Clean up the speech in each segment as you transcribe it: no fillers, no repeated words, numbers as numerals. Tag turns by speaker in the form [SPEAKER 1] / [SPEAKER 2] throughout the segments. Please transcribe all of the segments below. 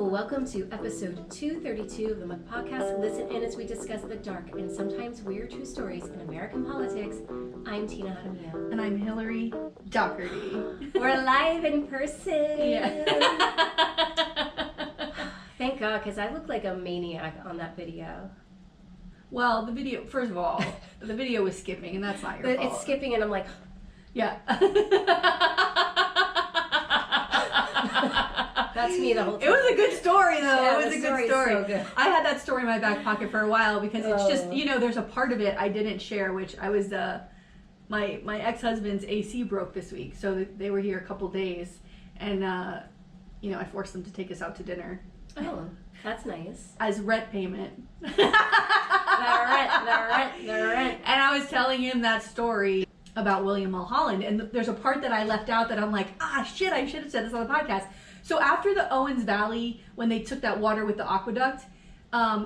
[SPEAKER 1] Welcome to episode 232 of the Muck Podcast. Listen in as we discuss the dark and sometimes weird true stories in American politics. I'm Tina Hadamia.
[SPEAKER 2] And I'm Hillary Doherty.
[SPEAKER 1] We're live in person.
[SPEAKER 2] Yeah.
[SPEAKER 1] Thank God, because I look like a maniac on that video.
[SPEAKER 2] Well, the video, first of all, the video was skipping, and that's not your fault.
[SPEAKER 1] It's skipping, and I'm like,
[SPEAKER 2] yeah.
[SPEAKER 1] That's me the whole time.
[SPEAKER 2] It was a good story, though.
[SPEAKER 1] Yeah,
[SPEAKER 2] it was a good story.
[SPEAKER 1] So good.
[SPEAKER 2] I had that story in my back pocket for a while because it's just, there's a part of it I didn't share, which I was, my ex-husband's AC broke this week, so they were here a couple days, and, I forced them to take us out to dinner.
[SPEAKER 1] Oh, that's nice.
[SPEAKER 2] As rent payment.
[SPEAKER 1] The rent.
[SPEAKER 2] And I was telling him that story about William Mulholland, and there's a part that I left out that I'm like, shit, I should have said this on the podcast. So after the Owens Valley, when they took that water with the aqueduct,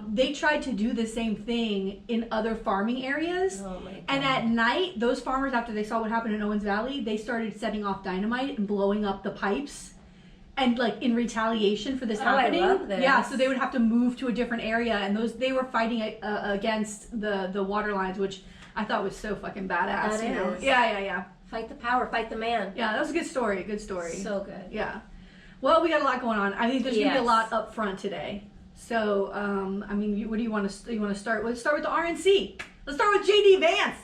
[SPEAKER 2] they tried to do the same thing in other farming areas.
[SPEAKER 1] Oh my God.
[SPEAKER 2] And at night, those farmers, after they saw what happened in Owens Valley, they started setting off dynamite and blowing up the pipes. And like in retaliation for this happening,
[SPEAKER 1] I love this.
[SPEAKER 2] Yeah, so they would have to move to a different area, and they were fighting against the water lines, which I thought was so fucking badass.
[SPEAKER 1] That is.
[SPEAKER 2] Yeah.
[SPEAKER 1] Fight the power, fight the man.
[SPEAKER 2] Yeah, that was a good story. Good story.
[SPEAKER 1] So good.
[SPEAKER 2] Yeah. Well, we got a lot going on. I think there's gonna be a
[SPEAKER 1] Yes.
[SPEAKER 2] lot up front today. So, what do you want to? You want to start? Let's start with the RNC. Let's start with JD Vance.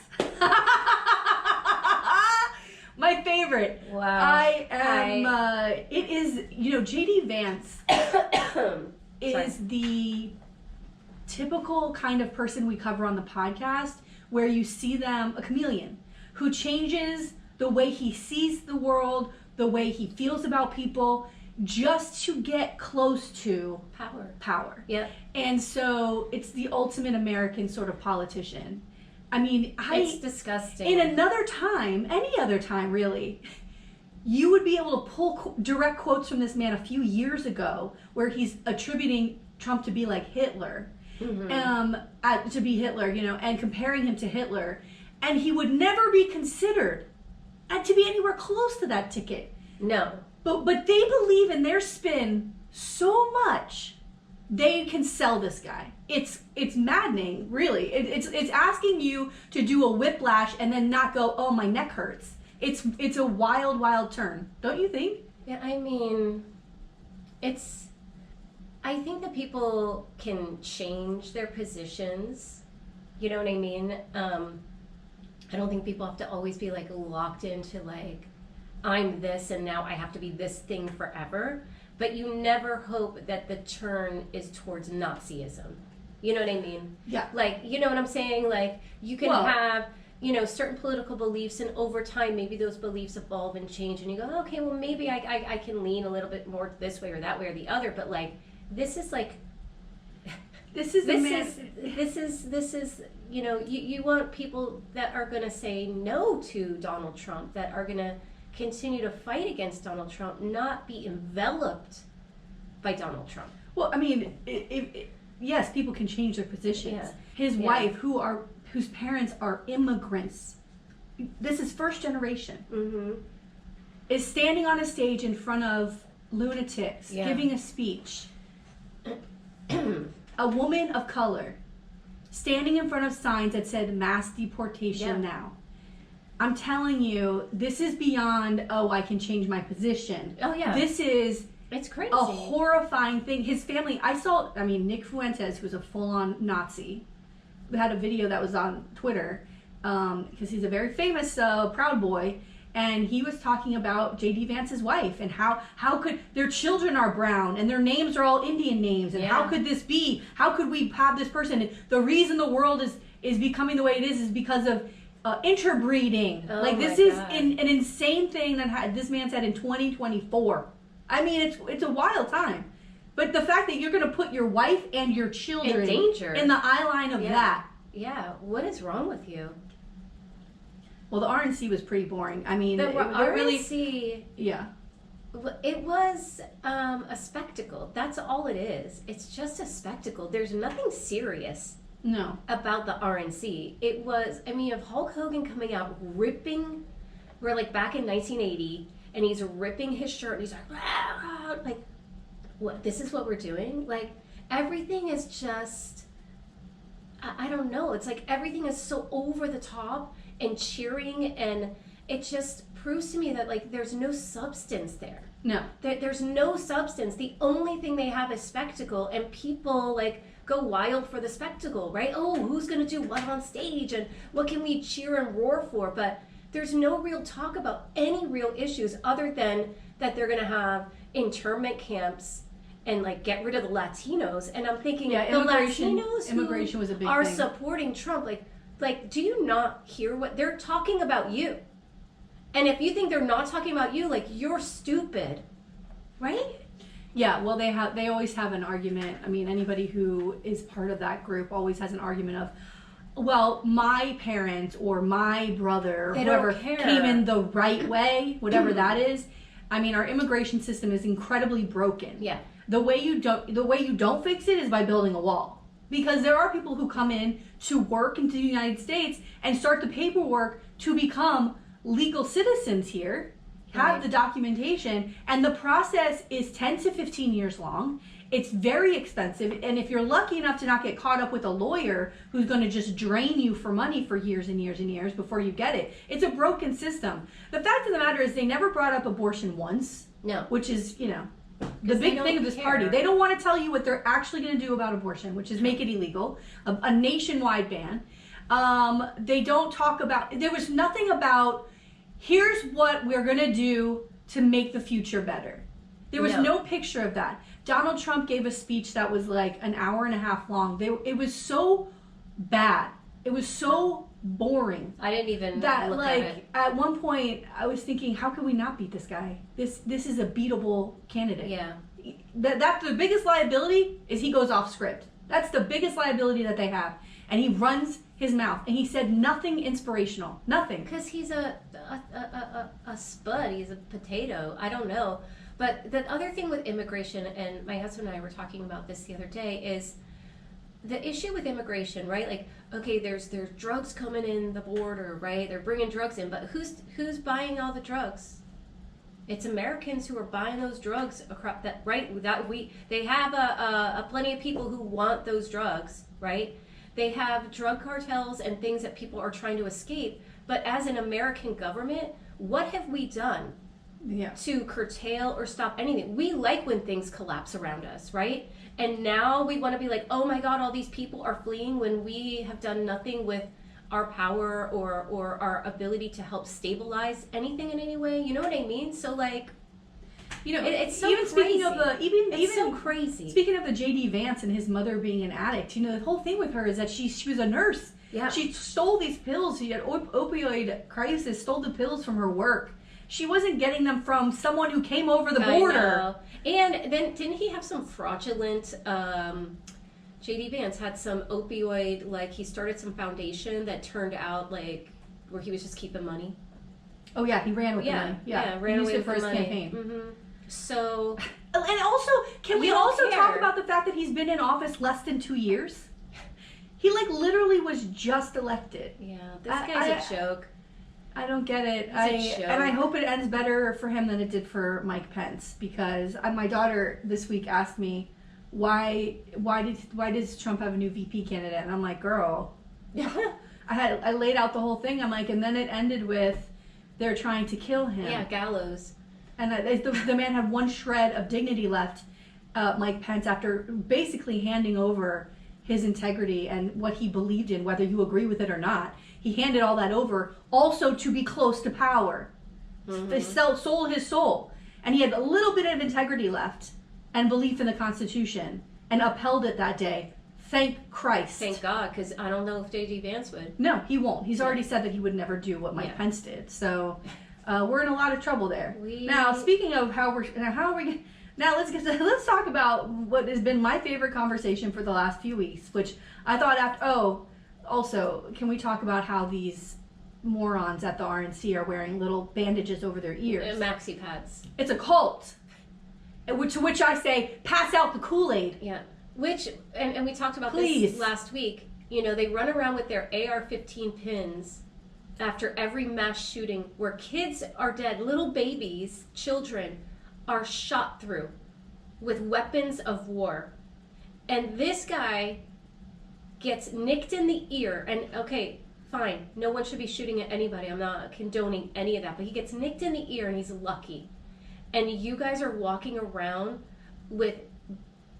[SPEAKER 2] My favorite.
[SPEAKER 1] Wow.
[SPEAKER 2] I am. It is. JD Vance is the typical kind of person we cover on the podcast, where you see them, a chameleon, who changes the way he sees the world, the way he feels about people, just to get close to power.
[SPEAKER 1] Yep.
[SPEAKER 2] And so it's the ultimate American sort of politician. I mean,
[SPEAKER 1] it's disgusting.
[SPEAKER 2] In another time, any other time really, you would be able to pull direct quotes from this man a few years ago where he's attributing Trump to be like Hitler, to be Hitler, and comparing him to Hitler, and he would never be considered to be anywhere close to that ticket.
[SPEAKER 1] No.
[SPEAKER 2] But they believe in their spin so much, they can sell this guy. It's maddening, really. It's asking you to do a whiplash and then not go, oh, my neck hurts. It's a wild turn, don't you think?
[SPEAKER 1] Yeah, I mean, I think that people can change their positions. You know what I mean? I don't think people have to always be like locked into like, I'm this and now I have to be this thing forever. But you never hope that the turn is towards Nazism. You know what I mean?
[SPEAKER 2] Yeah.
[SPEAKER 1] Like, you know what I'm saying? Like, you can have, certain political beliefs, and over time, maybe those beliefs evolve and change, and you go, okay, well, maybe I can lean a little bit more this way or that way or the other, but like, this is, you want people that are going to say no to Donald Trump, that are going to continue to fight against Donald Trump, not be enveloped by Donald Trump.
[SPEAKER 2] Well, I mean, yes, people can change their positions. Yeah. His wife, whose parents are immigrants, this is first generation, is standing on a stage in front of lunatics, giving a speech. A woman of color, standing in front of signs that said mass deportation now. I'm telling you, this is beyond, I can change my position.
[SPEAKER 1] Oh, yeah.
[SPEAKER 2] It's
[SPEAKER 1] crazy.
[SPEAKER 2] A horrifying thing. His family, Nick Fuentes, who's a full-on Nazi, had a video that was on Twitter, because he's a very famous Proud Boy, and he was talking about J.D. Vance's wife, and how could, their children are brown, and their names are all Indian names, and how could this be? How could we have this person? And the reason the world is becoming the way it is because of interbreeding. This is an insane thing that this man said in 2024. I mean, it's a wild time. But the fact that you're going to put your wife and your children
[SPEAKER 1] in danger,
[SPEAKER 2] in the eye line of that.
[SPEAKER 1] Yeah, what is wrong with you?
[SPEAKER 2] Well, the RNC was pretty boring. I mean,
[SPEAKER 1] RNC,
[SPEAKER 2] yeah.
[SPEAKER 1] It was a spectacle. That's all it is. It's just a spectacle. There's nothing serious.
[SPEAKER 2] No.
[SPEAKER 1] About the RNC. It was, of Hulk Hogan coming out ripping, we're like back in 1980, and he's ripping his shirt, and he's like, what this is what we're doing? Like, everything is just, I don't know. It's like everything is so over the top and cheering, and it just proves to me that, like, there's no substance there.
[SPEAKER 2] No.
[SPEAKER 1] There's no substance. The only thing they have is spectacle, and people, like, go wild for the spectacle, right? Oh, who's going to do what on stage, and what can we cheer and roar for? But there's no real talk about any real issues other than that they're going to have internment camps and, like, get rid of the Latinos. And I'm thinking, the Latinos
[SPEAKER 2] immigration was a big
[SPEAKER 1] are
[SPEAKER 2] thing.
[SPEAKER 1] supporting Trump. Like, do you not hear what they're talking about? You. And if you think they're not talking about you, like, you're stupid, right?
[SPEAKER 2] Yeah, well, they always have an argument. I mean, anybody who is part of that group always has an argument of, well, my parent or my brother or whoever came in the right way, whatever that is. I mean, our immigration system is incredibly broken.
[SPEAKER 1] Yeah.
[SPEAKER 2] The way you don't fix it is by building a wall. Because there are people who come in to work into the United States and start the paperwork to become legal citizens here, have the documentation, and the process is 10 to 15 years long. It's very expensive, and if you're lucky enough to not get caught up with a lawyer who's going to just drain you for money for years and years and years before you get it, it's a broken system. The fact of the matter is they never brought up abortion once.
[SPEAKER 1] No.
[SPEAKER 2] Which is, you know, the big thing of this party. They don't want to tell you what they're actually going to do about abortion, which is make it illegal, a nationwide ban. They don't talk about, there was nothing about, here's what we're going to do to make the future better. There was no picture of that. Donald Trump gave a speech that was like an hour and a half long. It was so bad. It was so boring.
[SPEAKER 1] I didn't even
[SPEAKER 2] that
[SPEAKER 1] look
[SPEAKER 2] like
[SPEAKER 1] at it.
[SPEAKER 2] At one point I was thinking, how can we not beat this guy? This is a beatable candidate.
[SPEAKER 1] Yeah.
[SPEAKER 2] That's the biggest liability is he goes off script. That's the biggest liability that they have. And he runs his mouth. And he said nothing inspirational. Nothing.
[SPEAKER 1] Because he's a spud. He's a potato. I don't know. But the other thing with immigration, and my husband and I were talking about this the other day, is the issue with immigration, right? Like, okay, there's drugs coming in the border, right? They're bringing drugs in, but who's buying all the drugs? It's Americans who are buying those drugs across that, right? They have a plenty of people who want those drugs, right? They have drug cartels and things that people are trying to escape. But as an American government, what have we done to curtail or stop anything? We like when things collapse around us, right? And now we want to be like, oh my God, all these people are fleeing when we have done nothing with our power or our ability to help stabilize anything in any way. You know what I mean? So, like, you know, it's so
[SPEAKER 2] even
[SPEAKER 1] crazy.
[SPEAKER 2] Speaking of the even
[SPEAKER 1] so crazy.
[SPEAKER 2] Speaking of the JD Vance and his mother being an addict, you know, the whole thing with her is that she was a nurse.
[SPEAKER 1] Yeah.
[SPEAKER 2] She stole these pills. She had opioid crisis, stole the pills from her work. She wasn't getting them from someone who came over the border.
[SPEAKER 1] I know. And then didn't he have some fraudulent JD Vance had some opioid, like he started some foundation that turned out like where he was just keeping money.
[SPEAKER 2] Oh yeah, he ran with the money.
[SPEAKER 1] Yeah, ran
[SPEAKER 2] he used
[SPEAKER 1] away
[SPEAKER 2] it
[SPEAKER 1] with
[SPEAKER 2] for his
[SPEAKER 1] money.
[SPEAKER 2] campaign.
[SPEAKER 1] Mm-hmm. So,
[SPEAKER 2] and also, can we
[SPEAKER 1] don't
[SPEAKER 2] also
[SPEAKER 1] care.
[SPEAKER 2] talk about the fact that he's been in office less than 2 years? He like literally was just elected.
[SPEAKER 1] Yeah, this guy's a joke.
[SPEAKER 2] I don't get it. And I hope it ends better for him than it did for Mike Pence, because my daughter this week asked me why does Trump have a new VP candidate, and I'm like, girl, I laid out the whole thing. I'm like, and then it ended with they're trying to kill him.
[SPEAKER 1] Yeah, gallows.
[SPEAKER 2] And the man had one shred of dignity left, Mike Pence, after basically handing over his integrity and what he believed in, whether you agree with it or not. He handed all that over, also to be close to power. Mm-hmm. They sold his soul. And he had a little bit of integrity left and belief in the Constitution and upheld it that day. Thank Christ.
[SPEAKER 1] Thank God, because I don't know if J.D. Vance would.
[SPEAKER 2] No, he won't. He's already said that he would never do what Mike Pence did. So we're in a lot of trouble there. Now, speaking of let's talk about what has been my favorite conversation for the last few weeks, which I thought also, can we talk about how these morons at the RNC are wearing little bandages over their ears?
[SPEAKER 1] Maxi pads.
[SPEAKER 2] It's a cult. To which I say, pass out the Kool-Aid.
[SPEAKER 1] Yeah. Which, and we talked about
[SPEAKER 2] Please.
[SPEAKER 1] this last week, you know, they run around with their AR-15 pins after every mass shooting where kids are dead, little babies, children are shot through with weapons of war. And this guy gets nicked in the ear. And okay, fine, no one should be shooting at anybody. I'm not condoning any of that. But he gets nicked in the ear and he's lucky. And you guys are walking around with,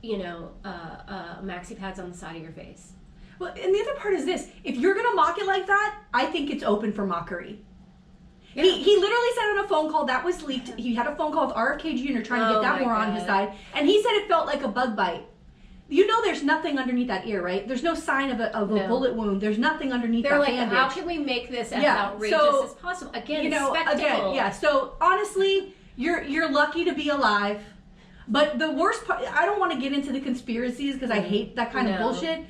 [SPEAKER 1] maxi pads on the side of your face.
[SPEAKER 2] Well, and the other part is this. If you're going to mock it like that, I think it's open for mockery. Yeah. He literally said on a phone call that was leaked. He had a phone call with RFK Jr. trying to get that more on his side. And he said it felt like a bug bite. You know there's nothing underneath that ear, right? There's no sign of a bullet wound. There's nothing underneath that bandage.
[SPEAKER 1] How can we make this as outrageous as possible? Again, spectacle.
[SPEAKER 2] So honestly, you're lucky to be alive. But the worst part, I don't want to get into the conspiracies because I hate that kind of bullshit.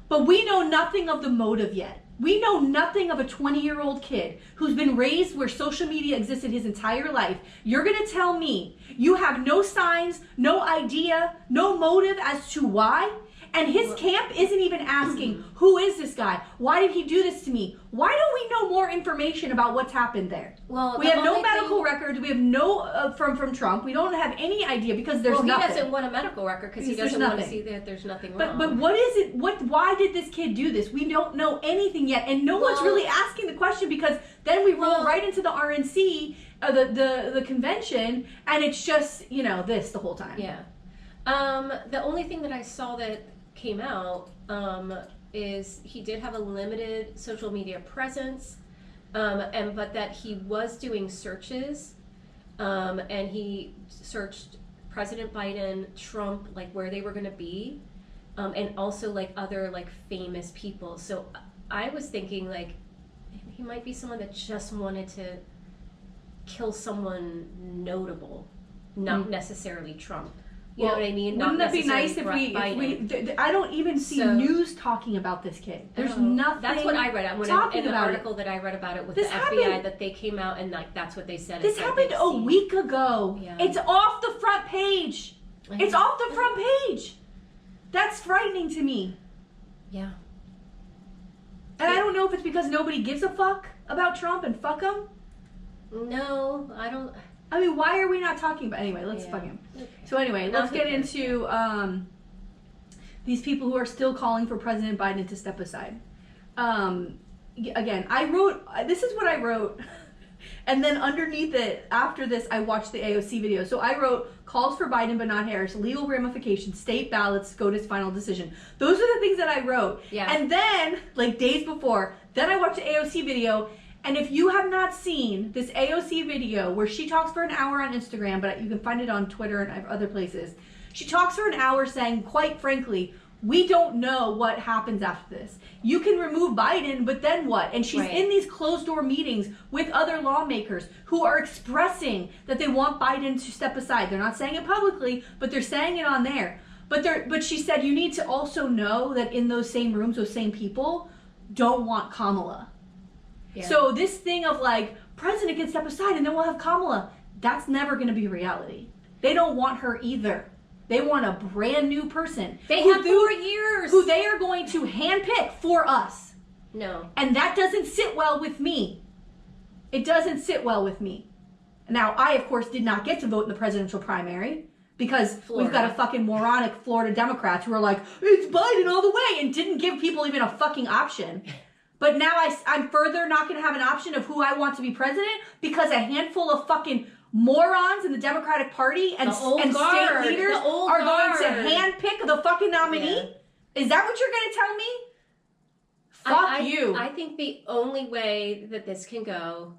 [SPEAKER 2] But we know nothing of the motive yet. We know nothing of a 20-year-old kid who's been raised where social media existed his entire life. You're going to tell me you have no signs, no idea, no motive as to why? And his camp isn't even asking, who is this guy? Why did he do this to me? Why don't we know more information about what's happened there?
[SPEAKER 1] Well,
[SPEAKER 2] we have no medical records. We have no from Trump. We don't have any idea because there's nothing.
[SPEAKER 1] He doesn't want a medical record because he doesn't want to see that there's nothing wrong.
[SPEAKER 2] But what is it? Why did this kid do this? We don't know anything yet, and no one's really asking the question because then we roll right into the RNC, the convention, and it's just this the whole time.
[SPEAKER 1] Yeah. The only thing that I saw that came out is he did have a limited social media presence, but that he was doing searches, and he searced President Biden, Trump, like where they were going to be, and also like other like famous people. So I was thinking like he might be someone that just wanted to kill someone notable, not necessarily Trump. You know what I mean?
[SPEAKER 2] Wouldn't that be nice if we I don't even see news talking about this kid. There's nothing.
[SPEAKER 1] That's what I read. In an article that I read about it with the FBI, that they came out and like that's what they said.
[SPEAKER 2] This happened a week ago. Yeah. It's off the front page. It's off the front page. That's frightening to me.
[SPEAKER 1] Yeah.
[SPEAKER 2] And I don't know if it's because nobody gives a fuck about Trump and fuck him.
[SPEAKER 1] No, I don't.
[SPEAKER 2] I mean, why are we not talking about... Anyway, let's fuck him. Okay. So anyway, let's get into these people who are still calling for President Biden to step aside. Again, I wrote... This is what I wrote. And then underneath it, after this, I watched the AOC video. So I wrote, calls for Biden but not Harris, legal ramifications, state ballots, SCOTUS final decision. Those are the things that I wrote.
[SPEAKER 1] Yeah.
[SPEAKER 2] And then, like days before, then I watched the AOC video. And if you have not seen this AOC video where she talks for an hour on Instagram, but you can find it on Twitter and other places, she talks for an hour saying, quite frankly, we don't know what happens after this. You can remove Biden, but then what? And she's in these closed-door meetings with other lawmakers who are expressing that they want Biden to step aside. They're not saying it publicly, but they're saying it on there. But she said you need to also know that in those same rooms, those same people don't want Kamala. Yeah. So this thing of like, president can step aside and then we'll have Kamala, that's never going to be reality. They don't want her either. They want a brand new person.
[SPEAKER 1] They have 4 years.
[SPEAKER 2] Who they are going to handpick for us.
[SPEAKER 1] No.
[SPEAKER 2] And that doesn't sit well with me. It doesn't sit well with me. Now, I, of course, did not get to vote in the presidential primary because we've got a fucking moronic Florida Democrats who are like, it's Biden all the way, and didn't give people even a fucking option. But now I'm further not going to have an option of who I want to be president because a handful of fucking morons in the Democratic Party and state leaders are going to handpick the fucking nominee? Yeah. Is that what you're going to tell me? Fuck you.
[SPEAKER 1] I think the only way that this can go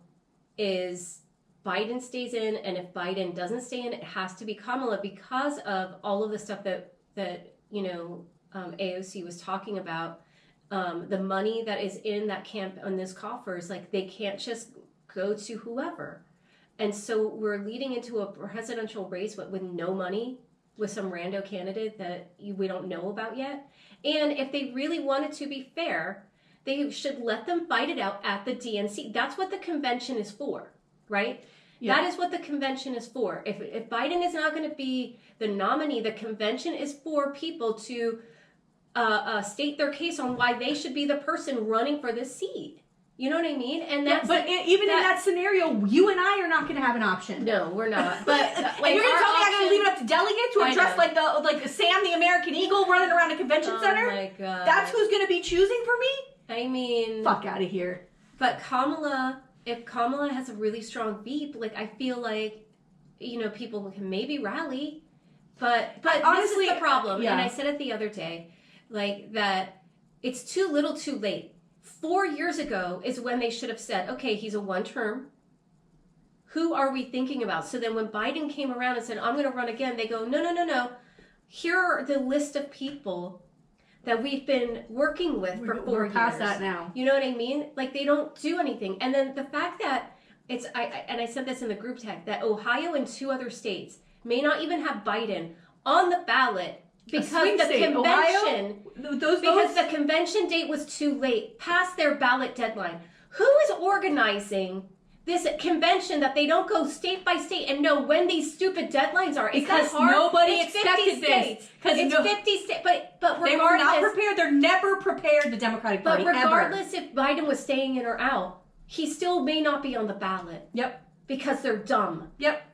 [SPEAKER 1] is Biden stays in, and if Biden doesn't stay in, it has to be Kamala because of all of the stuff that AOC was talking about. The money that is in that camp on those coffers, like they can't just go to whoever. And so we're leading into a presidential race with no money, with some rando candidate that we don't know about yet. And if they really wanted to be fair, they should let them fight it out at the DNC. That's what the convention is for, right? Yeah. That is what the convention is for. If Biden is not going to be the nominee, the convention is for people to state their case on why they should be the person running for this seat. You know what I mean? And
[SPEAKER 2] Yeah,
[SPEAKER 1] that's
[SPEAKER 2] but even in that scenario, you and I are not going to have an option.
[SPEAKER 1] no, we're not. But
[SPEAKER 2] and you're going to tell me I'm going to leave it up to delegates who are dressed like the Sam the American Eagle running around a convention center?
[SPEAKER 1] Oh my god.
[SPEAKER 2] That's who's going to be choosing for me?
[SPEAKER 1] I mean,
[SPEAKER 2] fuck out of here.
[SPEAKER 1] But if Kamala has a really strong beep, like I feel like, you know, people can maybe rally. But honestly, this is the problem. Yeah. And I said it the other day, like that it's too little too late. 4 years ago is when they should have said, okay, he's a one term. Who are we thinking about? So then when Biden came around and said, I'm going to run again, they go, no. Here are the list of people that we've been working with for 4 years.
[SPEAKER 2] We're past that now.
[SPEAKER 1] You know what I mean? Like they don't do anything. And then the fact that I said this in the group text, that Ohio and 2 other states may not even have Biden on the ballot because the convention date was too late, past their ballot deadline. Who is organizing this convention that they don't go state by state and know when these stupid deadlines are?
[SPEAKER 2] Because nobody expected this.
[SPEAKER 1] Because it's 50 states. But
[SPEAKER 2] they were not prepared. They're never prepared, the Democratic Party,
[SPEAKER 1] But regardless if Biden was staying in or out, he still may not be on the ballot.
[SPEAKER 2] Yep.
[SPEAKER 1] Because they're dumb.
[SPEAKER 2] Yep.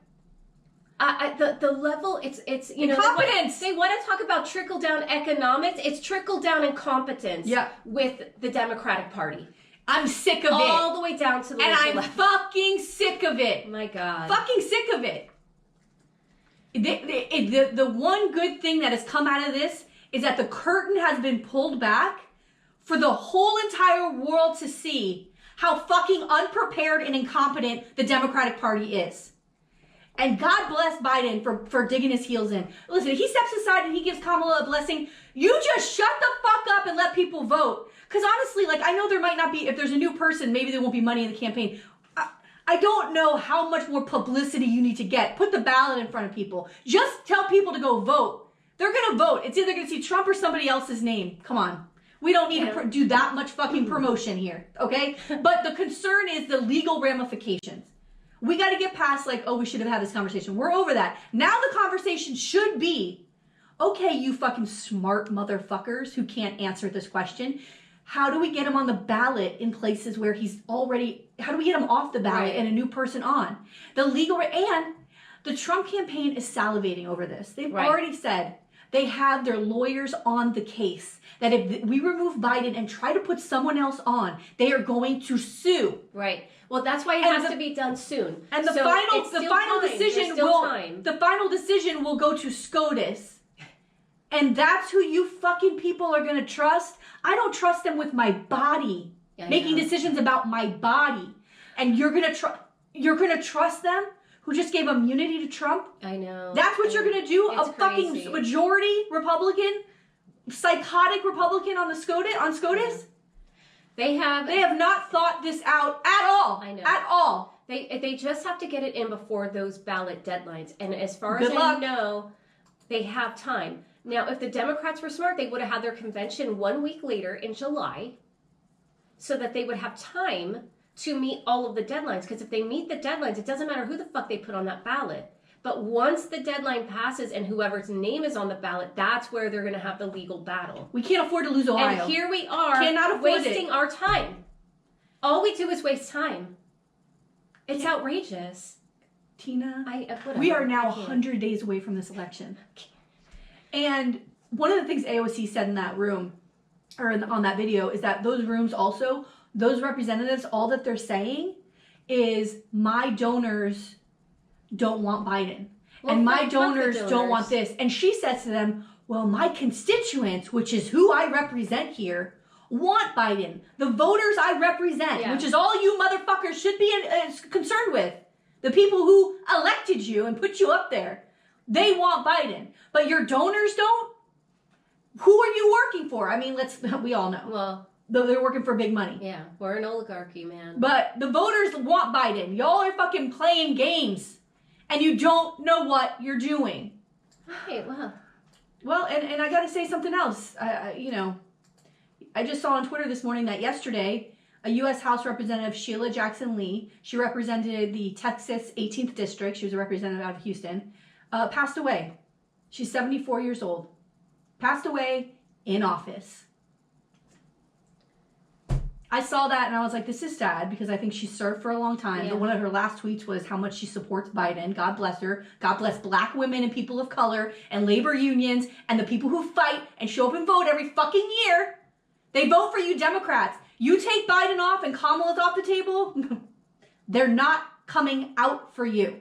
[SPEAKER 1] The level, it's you know,
[SPEAKER 2] incompetence.
[SPEAKER 1] They want to talk about trickle down economics. It's trickle down incompetence. With the Democratic Party.
[SPEAKER 2] I'm sick of it.
[SPEAKER 1] All the way down to the
[SPEAKER 2] and I'm fucking sick of it.
[SPEAKER 1] My God.
[SPEAKER 2] Fucking sick of it. The one good thing that has come out of this is that the curtain has been pulled back for the whole entire world to see how fucking unprepared and incompetent the Democratic Party is. And God bless Biden for digging his heels in. Listen, he steps aside and he gives Kamala a blessing. You just shut the fuck up and let people vote. Because honestly, like, I know there might not be, if there's a new person, maybe there won't be money in the campaign. I don't know how much more publicity you need to get. Put the ballot in front of people. Just tell people to go vote. They're going to vote. It's either going to see Trump or somebody else's name. Come on. We don't need to do that much fucking promotion here, okay? But the concern is the legal ramifications. We got to get past like, oh, we should have had this conversation. We're over that. Now the conversation should be, okay, you fucking smart motherfuckers who can't answer this question. How do we get him on the ballot in places where he's already, how do we get him off the ballot and a new person on? The legal, and the Trump campaign is salivating over this. They've already said they have their lawyers on the case that if we remove Biden and try to put someone else on, they are going to sue.
[SPEAKER 1] Right. Well, that's why it has to be done soon.
[SPEAKER 2] And the final decision will go to SCOTUS. And that's who you fucking people are going to trust. I don't trust them with my body, making decisions about my body. And you're going to trust them who just gave immunity to Trump?
[SPEAKER 1] I know.
[SPEAKER 2] That's what you're going to do? A
[SPEAKER 1] crazy.
[SPEAKER 2] Fucking majority Republican, psychotic Republican on SCOTUS? They have not thought this out at all.
[SPEAKER 1] I know.
[SPEAKER 2] At all.
[SPEAKER 1] They just have to get it in before those ballot deadlines. And as far as I know, they have time. Now, if the Democrats were smart, they would have had their convention 1 week later in July so that they would have time to meet all of the deadlines. Because if they meet the deadlines, it doesn't matter who the fuck they put on that ballot. But once the deadline passes and whoever's name is on the ballot, that's where they're going to have the legal battle.
[SPEAKER 2] We can't afford to lose Ohio.
[SPEAKER 1] And here we are wasting our time. All we do is waste time. It's outrageous.
[SPEAKER 2] Tina, we are now 100 days away from this election. And one of the things AOC said in that room, or on that video, is that those rooms also, those representatives, all that they're saying is my donors don't want Biden. Well, and my donors don't want this. And she says to them, well, my constituents, which is who I represent here, want Biden. The voters I represent, which is all you motherfuckers should be concerned with. The people who elected you and put you up there. They want Biden. But your donors don't? Who are you working for? I mean, we all know.
[SPEAKER 1] Well,
[SPEAKER 2] they're working for big money.
[SPEAKER 1] Yeah, we're an oligarchy, man.
[SPEAKER 2] But the voters want Biden. Y'all are fucking playing games. And you don't know what you're doing.
[SPEAKER 1] Okay,
[SPEAKER 2] well, and I got to say something else. I just saw on Twitter this morning that yesterday, a U.S. House Representative, Sheila Jackson Lee, she represented the Texas 18th District. She was a representative out of Houston. Passed away. She's 74 years old. Passed away in office. I saw that and I was like, this is sad because I think she served for a long time.
[SPEAKER 1] Yeah.
[SPEAKER 2] But one of her last tweets was how much she supports Biden. God bless her. God bless black women and people of color and labor unions and the people who fight and show up and vote every fucking year. They vote for you Democrats. You take Biden off and Kamala's off the table, they're not coming out for you.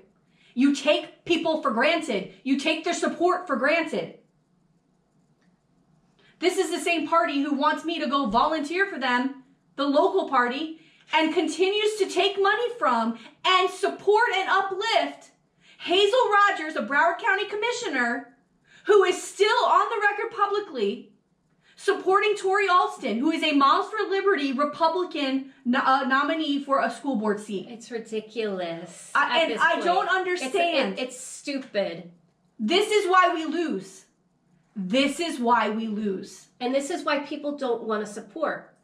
[SPEAKER 2] You take people for granted. You take their support for granted. This is the same party who wants me to go volunteer for them, the local party, and continues to take money from and support and uplift Hazel Rogers, a Broward County commissioner, who is still on the record publicly supporting Tori Alston, who is a Moms for Liberty Republican nominee for a school board seat.
[SPEAKER 1] It's ridiculous.
[SPEAKER 2] I don't understand.
[SPEAKER 1] It's stupid.
[SPEAKER 2] This is why we lose. This is why we lose.
[SPEAKER 1] And this is why people don't want to support.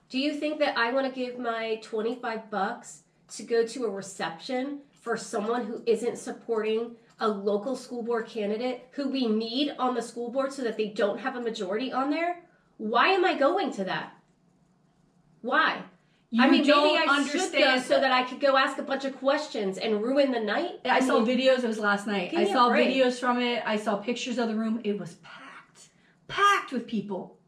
[SPEAKER 1] Do you think that I want to give my $25 to go to a reception for someone who isn't supporting a local school board candidate who we need on the school board so that they don't have a majority on there? Why am I going to that? Why? Maybe I should go so that I could go ask a bunch of questions and ruin the night.
[SPEAKER 2] I saw videos. It was last night. I saw
[SPEAKER 1] break.
[SPEAKER 2] videos from it. I saw pictures of the room. It was packed with people.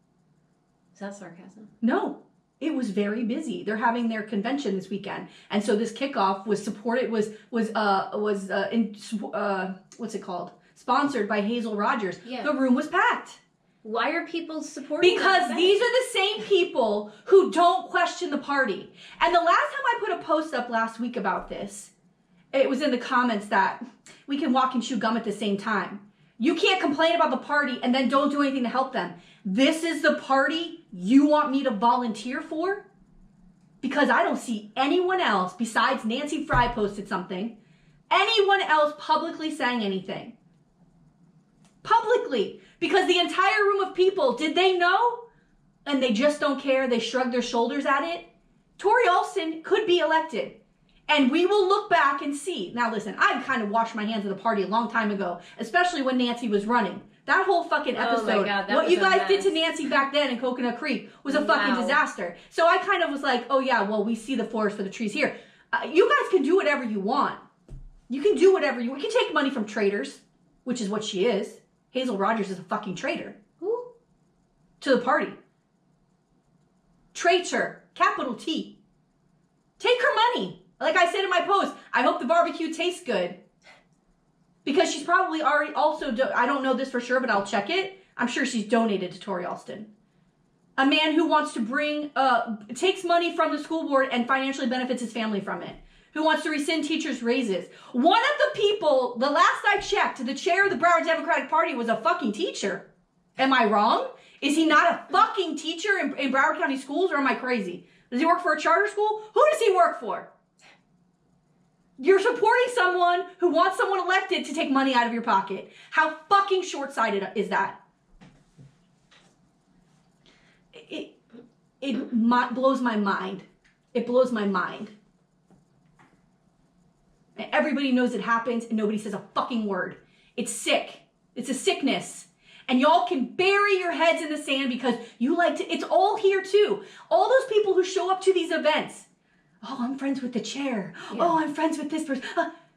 [SPEAKER 1] Is that sarcasm?
[SPEAKER 2] No, it was very busy. They're having their convention this weekend, and so this kickoff was supported. What's it called? Sponsored by Hazel Rogers.
[SPEAKER 1] Yeah.
[SPEAKER 2] The room was packed.
[SPEAKER 1] Why are people supporting?
[SPEAKER 2] Because these are the same people who don't question the party. And the last time I put a post up last week about this, it was in the comments that we can walk and chew gum at the same time. You can't complain about the party and then don't do anything to help them. This is the party you want me to volunteer for? Because I don't see anyone else besides Nancy Fry posted something, anyone else publicly saying anything. Publicly. Because the entire room of people, did they know? And they just don't care. They shrug their shoulders at it. Tori Alston could be elected. And we will look back and see. Now listen, I kind of washed my hands of the party a long time ago, especially when Nancy was running. That whole fucking episode,
[SPEAKER 1] oh my God,
[SPEAKER 2] what you guys did to Nancy back then in Coconut Creek was a fucking disaster. So I kind of was like, oh yeah, well, we see the forest for the trees here. You guys can do whatever you want. You can do whatever you want. You can take money from traitors, which is what she is. Hazel Rogers is a fucking traitor.
[SPEAKER 1] Who?
[SPEAKER 2] To the party. Traitor. Capital T. Take her money. Like I said in my post, I hope the barbecue tastes good. Because she's probably already also, I don't know this for sure, but I'll check it. I'm sure she's donated to Tori Alston. A man who wants to takes money from the school board and financially benefits his family from it. Who wants to rescind teachers' raises. One of the people, the last I checked, the chair of the Broward Democratic Party was a fucking teacher. Am I wrong? Is he not a fucking teacher in Broward County schools, or am I crazy? Does he work for a charter school? Who does he work for? You're supporting someone who wants someone elected to take money out of your pocket. How fucking short-sighted is that? It blows my mind. It blows my mind. And everybody knows it happens and nobody says a fucking word. It's sick. It's a sickness. And y'all can bury your heads in the sand because you like to, it's all here too. All those people who show up to these events. Oh, I'm friends with the chair. Yeah. Oh, I'm friends with this person.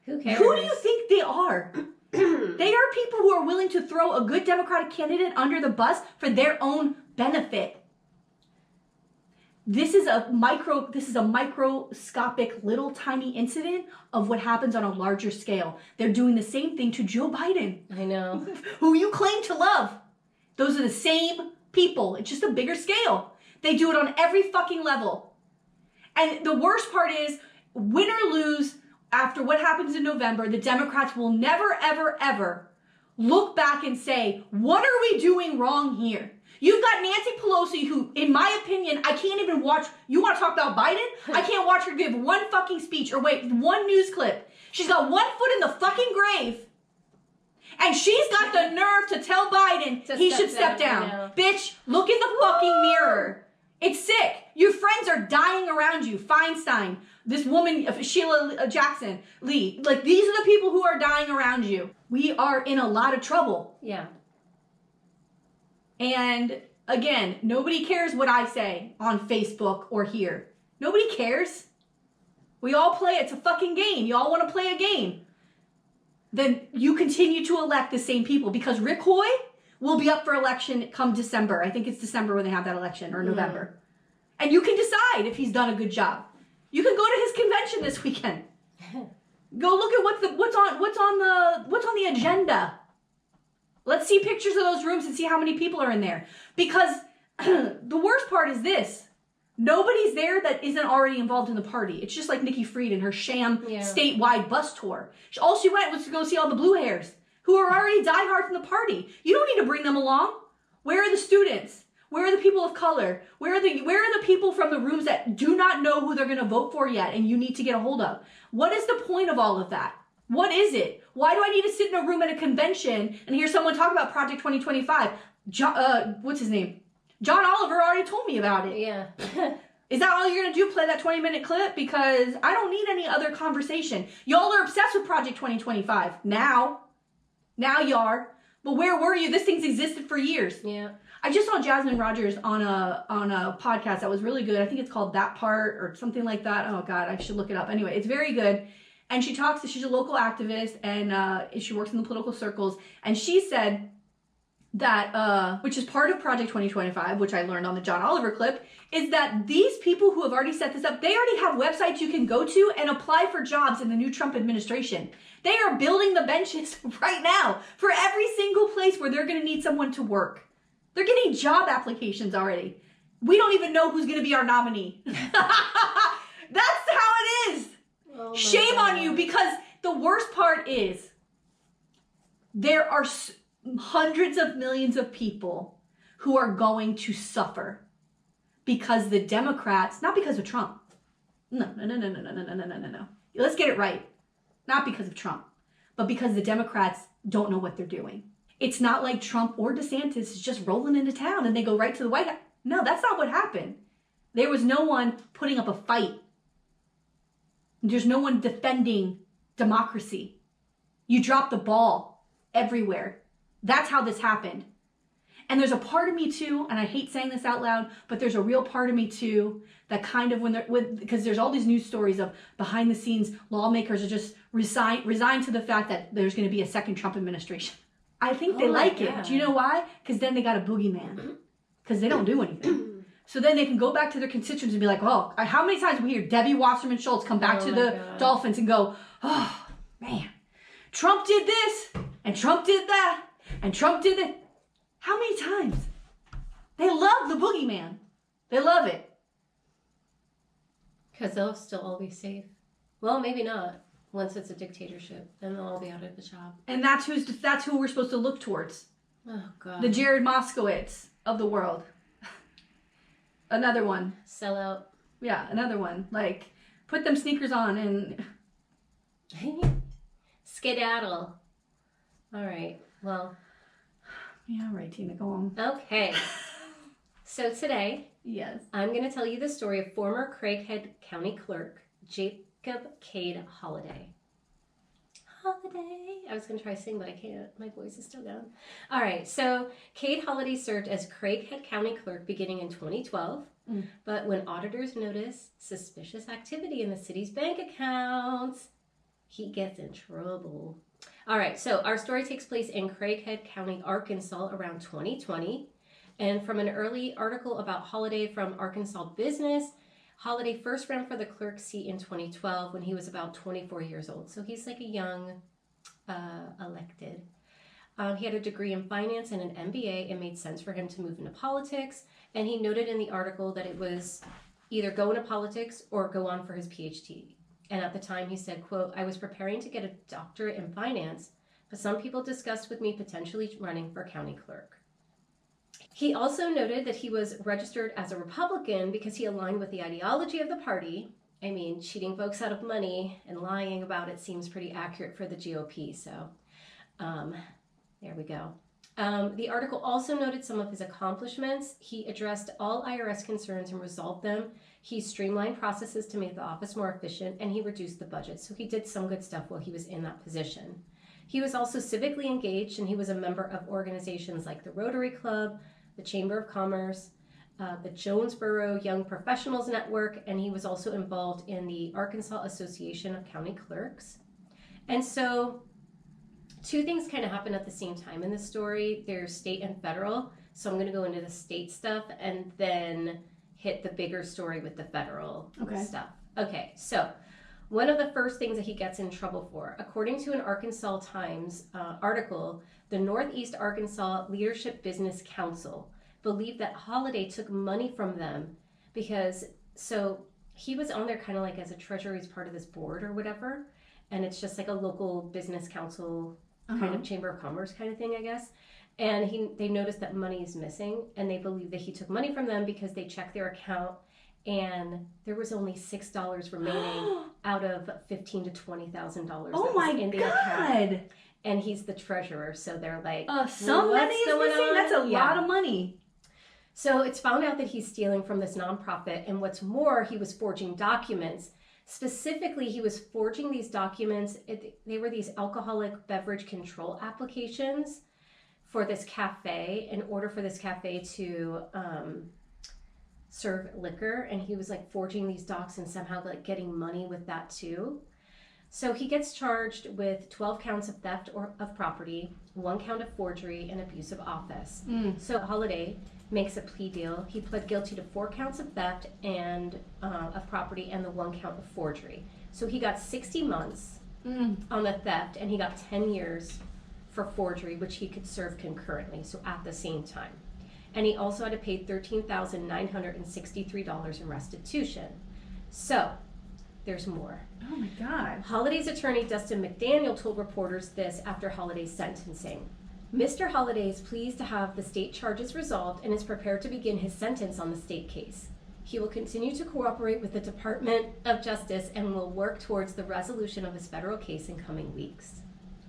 [SPEAKER 1] Who cares?
[SPEAKER 2] Who do you think they are? They are people who are willing to throw a good Democratic candidate under the bus for their own benefit. This is a microscopic little tiny incident of what happens on a larger scale. They're doing the same thing to Joe Biden.
[SPEAKER 1] I know.
[SPEAKER 2] Who you claim to love. Those are the same people. It's just a bigger scale. They do it on every fucking level. And the worst part is, win or lose, after what happens in November, the Democrats will never, ever, ever look back and say, what are we doing wrong here? You've got Nancy Pelosi, who, in my opinion, I can't even watch. You want to talk about Biden? I can't watch her give one fucking speech or wait, one news clip. She's got one foot in the fucking grave. And she's got the nerve to tell Biden he should step down. Bitch, look in the fucking mirror. It's sick. Your friends are dying around you. Feinstein, this woman, Sheila Jackson Lee. Like, these are the people who are dying around you. We are in a lot of trouble.
[SPEAKER 1] Yeah.
[SPEAKER 2] And Again, nobody cares what I say on Facebook or here. Nobody cares. We all play. It's a fucking game. You all want to play a game. Then you continue to elect the same people because Rick Hoy will be up for election come December. I think it's December when they have that election, or November. And you can decide if he's done a good job. You can go to his convention this weekend. Go look at what's on the agenda. Let's see pictures of those rooms and see how many people are in there. Because the worst part is this. Nobody's there that isn't already involved in the party. It's just like Nikki Fried and her sham statewide bus tour. All she went was to go see all the blue hairs who are already diehards in the party. You don't need to bring them along. Where are the students? Where are the people of color? Where are the people from the rooms that do not know who they're going to vote for yet and you need to get a hold of? What is the point of all of that? What is it? Why do I need to sit in a room at a convention and hear someone talk about Project 2025? What's his name? John Oliver already told me about it.
[SPEAKER 1] Yeah.
[SPEAKER 2] Is that all you're going to do? Play that 20-minute clip? Because I don't need any other conversation. Y'all are obsessed with Project 2025. Now you are. But where were you? This thing's existed for years.
[SPEAKER 1] Yeah.
[SPEAKER 2] I just saw Jasmine Rogers on a podcast that was really good. I think it's called That Part or something like that. Oh God, I should look it up. Anyway, it's very good. And she's a local activist and she works in the political circles. And she said that, which is part of Project 2025, which I learned on the John Oliver clip, is that these people who have already set this up, they already have websites you can go to and apply for jobs in the new Trump administration. They are building the benches right now for every single place where they're going to need someone to work. They're getting job applications already. We don't even know who's going to be our nominee. That's how it is. Oh, shame on you, because the worst part is there are hundreds of millions of people who are going to suffer because the Democrats, not because of Trump. No. Let's get it right. Not because of Trump, but because the Democrats don't know what they're doing. It's not like Trump or DeSantis is just rolling into town and they go right to the White House. No, that's not what happened. There was no one putting up a fight. There's no one defending democracy. You dropped the ball everywhere. That's how this happened. And there's a part of me too, and I hate saying this out loud, but there's a real part of me too that kind of because there's all these news stories of behind the scenes lawmakers are just resigned to the fact that there's going to be a second Trump administration. I think they like it. Do you know why? Because then they got a boogeyman. Because they don't do anything. So then they can go back to their constituents and be like, oh, how many times we hear Debbie Wasserman Schultz come back to the Dolphins and go, oh, man, Trump did this, and Trump did that, and Trump did that. How many times? They love the boogeyman. They love it.
[SPEAKER 1] Because they'll still all be safe. Well, maybe not. Once it's a dictatorship, then they'll all be out of the job.
[SPEAKER 2] And that's who we're supposed to look towards.
[SPEAKER 1] Oh, God.
[SPEAKER 2] The Jared Moskowitz of the world. Another one.
[SPEAKER 1] Sell out.
[SPEAKER 2] Yeah, another one. Like, put them sneakers on and...
[SPEAKER 1] Skedaddle. All right. Well...
[SPEAKER 2] Yeah, all right, Tina, go on.
[SPEAKER 1] Okay. So today...
[SPEAKER 2] Yes.
[SPEAKER 1] I'm going to tell you the story of former Craighead County Clerk, Kade Holliday. Holiday. I was going to try to sing, but I can't. My voice is still down. All right. So Kade Holliday served as Craighead County Clerk beginning in 2012. But when auditors noticed suspicious activity in the city's bank accounts, he gets in trouble. All right. So our story takes place in Craighead County, Arkansas around 2020. And from an early article about Holliday from Arkansas Business, Holliday first ran for the clerk seat in 2012 when he was about 24 years old. So he's like a young elected. He had a degree in finance and an MBA. It made sense for him to move into politics. And he noted in the article that it was either go into politics or go on for his PhD. And at the time he said, quote, I was preparing to get a doctorate in finance, but some people discussed with me potentially running for county clerk. He also noted that he was registered as a Republican because he aligned with the ideology of the party. I mean, cheating folks out of money and lying about it seems pretty accurate for the GOP. So there we go. The article also noted some of his accomplishments. He addressed all IRS concerns and resolved them. He streamlined processes to make the office more efficient, and he reduced the budget. So he did some good stuff while he was in that position. He was also civically engaged, and he was a member of organizations like the Rotary Club, the Chamber of Commerce, the Jonesboro Young Professionals Network, and he was also involved in the Arkansas Association of County Clerks. And so two things kind of happen at the same time in this story. There's state and federal. So I'm going to go into the state stuff and then hit the bigger story with the federal stuff. Okay, so one of the first things that he gets in trouble for, according to an Arkansas Times article, the Northeast Arkansas Leadership Business Council believed that Holliday took money from them because, so he was on there kind of like as a treasurer, he's part of this board or whatever, and it's just like a local business council kind of chamber of commerce kind of thing, I guess. And they noticed that money is missing, and they believe that he took money from them because they checked their account and there was only $6 remaining out of $15,000 to $20,000
[SPEAKER 2] oh my
[SPEAKER 1] in the account. And he's the treasurer, so they're like,
[SPEAKER 2] some money is missing? That's a lot of money.
[SPEAKER 1] So it's found out that he's stealing from this nonprofit, and what's more, he was forging documents. Specifically, he was forging these documents. They were these alcoholic beverage control applications for this cafe in order for this cafe to serve liquor, and he was like forging these docs and somehow like getting money with that too. So he gets charged with 12 counts of theft of property, 1 count of forgery, and abuse of office. So Holliday makes a plea deal. He pled guilty to 4 counts of theft and of property and the 1 count of forgery. So he got 60 months on the theft, and he got 10 years for forgery, which he could serve concurrently, so at the same time. And he also had to pay $13,963 in restitution. So there's more.
[SPEAKER 2] Oh my God.
[SPEAKER 1] Holliday's attorney, Dustin McDaniel, told reporters this after Holliday's sentencing. Mr. Holliday is pleased to have the state charges resolved and is prepared to begin his sentence on the state case. He will continue to cooperate with the Department of Justice and will work towards the resolution of his federal case in coming weeks.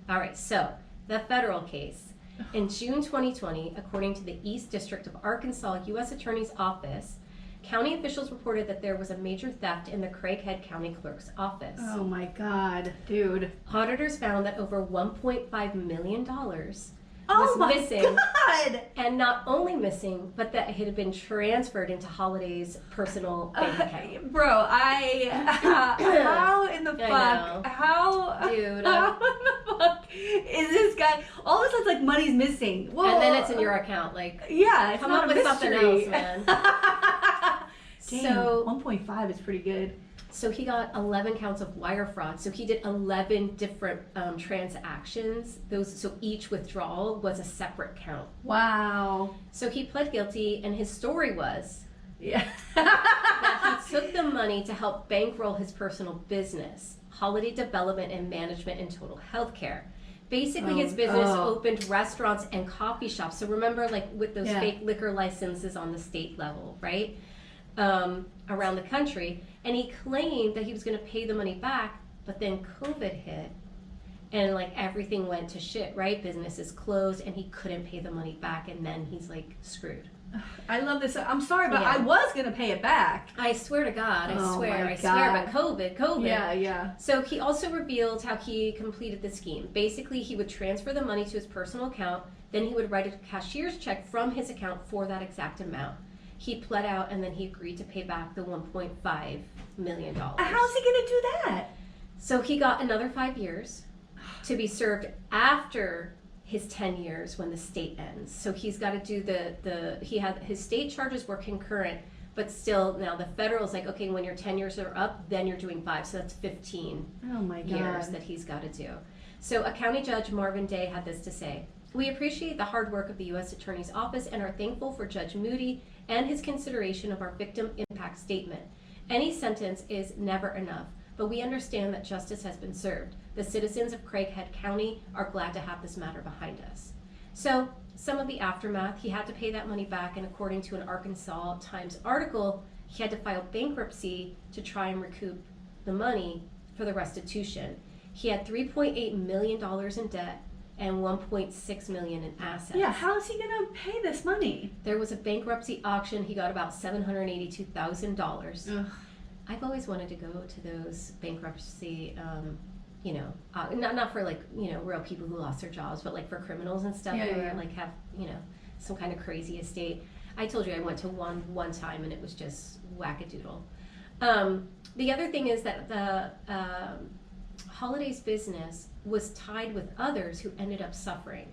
[SPEAKER 1] All right, so the federal case. In June 2020, according to the East District of Arkansas U.S. Attorney's Office, county officials reported that there was a major theft in the Craighead County Clerk's office.
[SPEAKER 2] Oh my God, dude.
[SPEAKER 1] Auditors found that over $1.5 million was missing.
[SPEAKER 2] God!
[SPEAKER 1] And not only missing, but that it had been transferred into Holliday's personal bank account.
[SPEAKER 2] Bro, how in the fuck? How in the fuck is this guy? All of a sudden, like, money's missing. Whoa.
[SPEAKER 1] And then it's in your account. Like,
[SPEAKER 2] yeah, it's
[SPEAKER 1] come
[SPEAKER 2] not
[SPEAKER 1] up
[SPEAKER 2] a
[SPEAKER 1] with
[SPEAKER 2] mystery.
[SPEAKER 1] something else, man.
[SPEAKER 2] Damn,
[SPEAKER 1] So
[SPEAKER 2] 1.5 is pretty good.
[SPEAKER 1] So he got 11 counts of wire fraud. So he did 11 different transactions. So each withdrawal was a separate count.
[SPEAKER 2] Wow.
[SPEAKER 1] So he pled guilty, and his story was
[SPEAKER 2] that
[SPEAKER 1] he took the money to help bankroll his personal business, Holiday Development and Management and Total Healthcare. Basically, his business opened restaurants and coffee shops. So remember, like with those fake liquor licenses on the state level, right? Around the country, and he claimed that he was going to pay the money back, but then COVID hit, and like everything went to shit, right? Businesses closed, and he couldn't pay the money back, and then he's like screwed.
[SPEAKER 2] I love this. I'm sorry, but I was going to pay it back.
[SPEAKER 1] I swear to God, I swear, but COVID.
[SPEAKER 2] Yeah.
[SPEAKER 1] So he also revealed how he completed the scheme. Basically, he would transfer the money to his personal account, then he would write a cashier's check from his account for that exact amount. He pled out, and then he agreed to pay back the $1.5 million.
[SPEAKER 2] How's he going to do that?
[SPEAKER 1] So he got another 5 years to be served after his 10 years when the state ends. So he's got to do his state charges were concurrent, but still now the federal's like, okay, when your 10 years are up, then you're doing 5. So that's 15 years that he's got to do. So a county judge, Marvin Day, had this to say. We appreciate the hard work of the U.S. Attorney's Office and are thankful for Judge Moody and his consideration of our victim impact statement. Any sentence is never enough, but we understand that justice has been served. The citizens of Craighead County are glad to have this matter behind us. So, some of the aftermath, he had to pay that money back, and according to an Arkansas Times article, he had to file bankruptcy to try and recoup the money for the restitution. He had $3.8 million in debt and $1.6 million in assets.
[SPEAKER 2] Yeah, how is he going to pay this money?
[SPEAKER 1] There was a bankruptcy auction. He got about $782,000. I've always wanted to go to those bankruptcy, not for like, real people who lost their jobs, but like for criminals and stuff who like have, some kind of crazy estate. I told you I went to one time and it was just wackadoodle. The other thing is that the Holliday's business was tied with others who ended up suffering.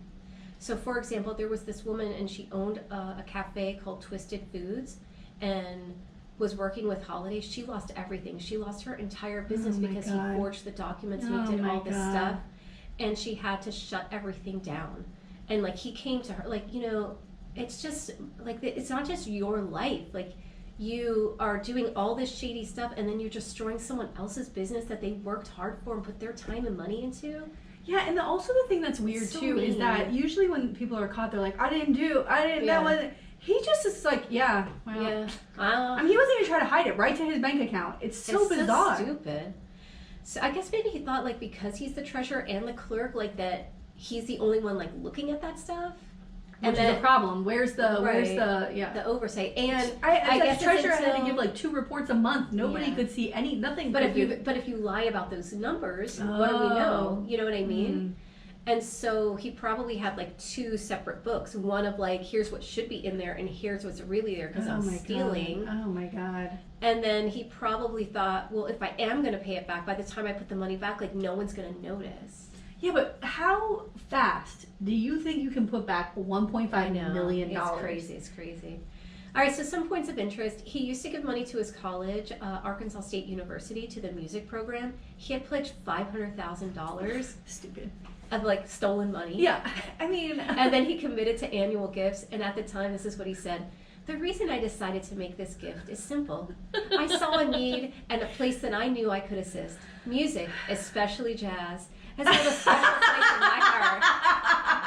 [SPEAKER 1] So for example, there was this woman and she owned a cafe called Twisted Foods and was working with Holliday. She lost everything. She lost her entire business because he forged the documents and he did all this stuff. And she had to shut everything down. And like he came to her, like, you know, it's just like, it's not just your life. Like you are doing all this shady stuff and then you're destroying someone else's business that they worked hard for and put their time and money into.
[SPEAKER 2] Yeah, and also the thing that's weird too is that usually when people are caught, they're like, that wasn't. He just is like, well. Yeah. I mean, he wasn't even trying to hide it right to his bank account. It's so bizarre.
[SPEAKER 1] So stupid. So I guess maybe he thought like because he's the treasurer and the clerk, like that he's the only one like looking at that stuff.
[SPEAKER 2] Which is a problem. Where's the
[SPEAKER 1] the oversight? And
[SPEAKER 2] I guess the treasurer had to give like 2 reports a month. Nobody could see nothing.
[SPEAKER 1] But if you lie about those numbers, what do we know? You know what I mean? And so he probably had like 2 separate books. One of like, here's what should be in there, and here's what's really there because I'm stealing.
[SPEAKER 2] Oh my God.
[SPEAKER 1] And then he probably thought, well, if I am going to pay it back, by the time I put the money back, like no one's going to notice.
[SPEAKER 2] Yeah, but how fast do you think you can put back $1.5 million?
[SPEAKER 1] It's crazy. All right, so some points of interest. He used to give money to his college, Arkansas State University, to the music program. He had pledged $500,000.
[SPEAKER 2] Stupid.
[SPEAKER 1] Of like stolen money.
[SPEAKER 2] Yeah, I mean.
[SPEAKER 1] And then he committed to annual gifts, and at the time, this is what he said. The reason I decided to make this gift is simple. I saw a need and a place that I knew I could assist. Music, especially jazz, has held a special place in my heart,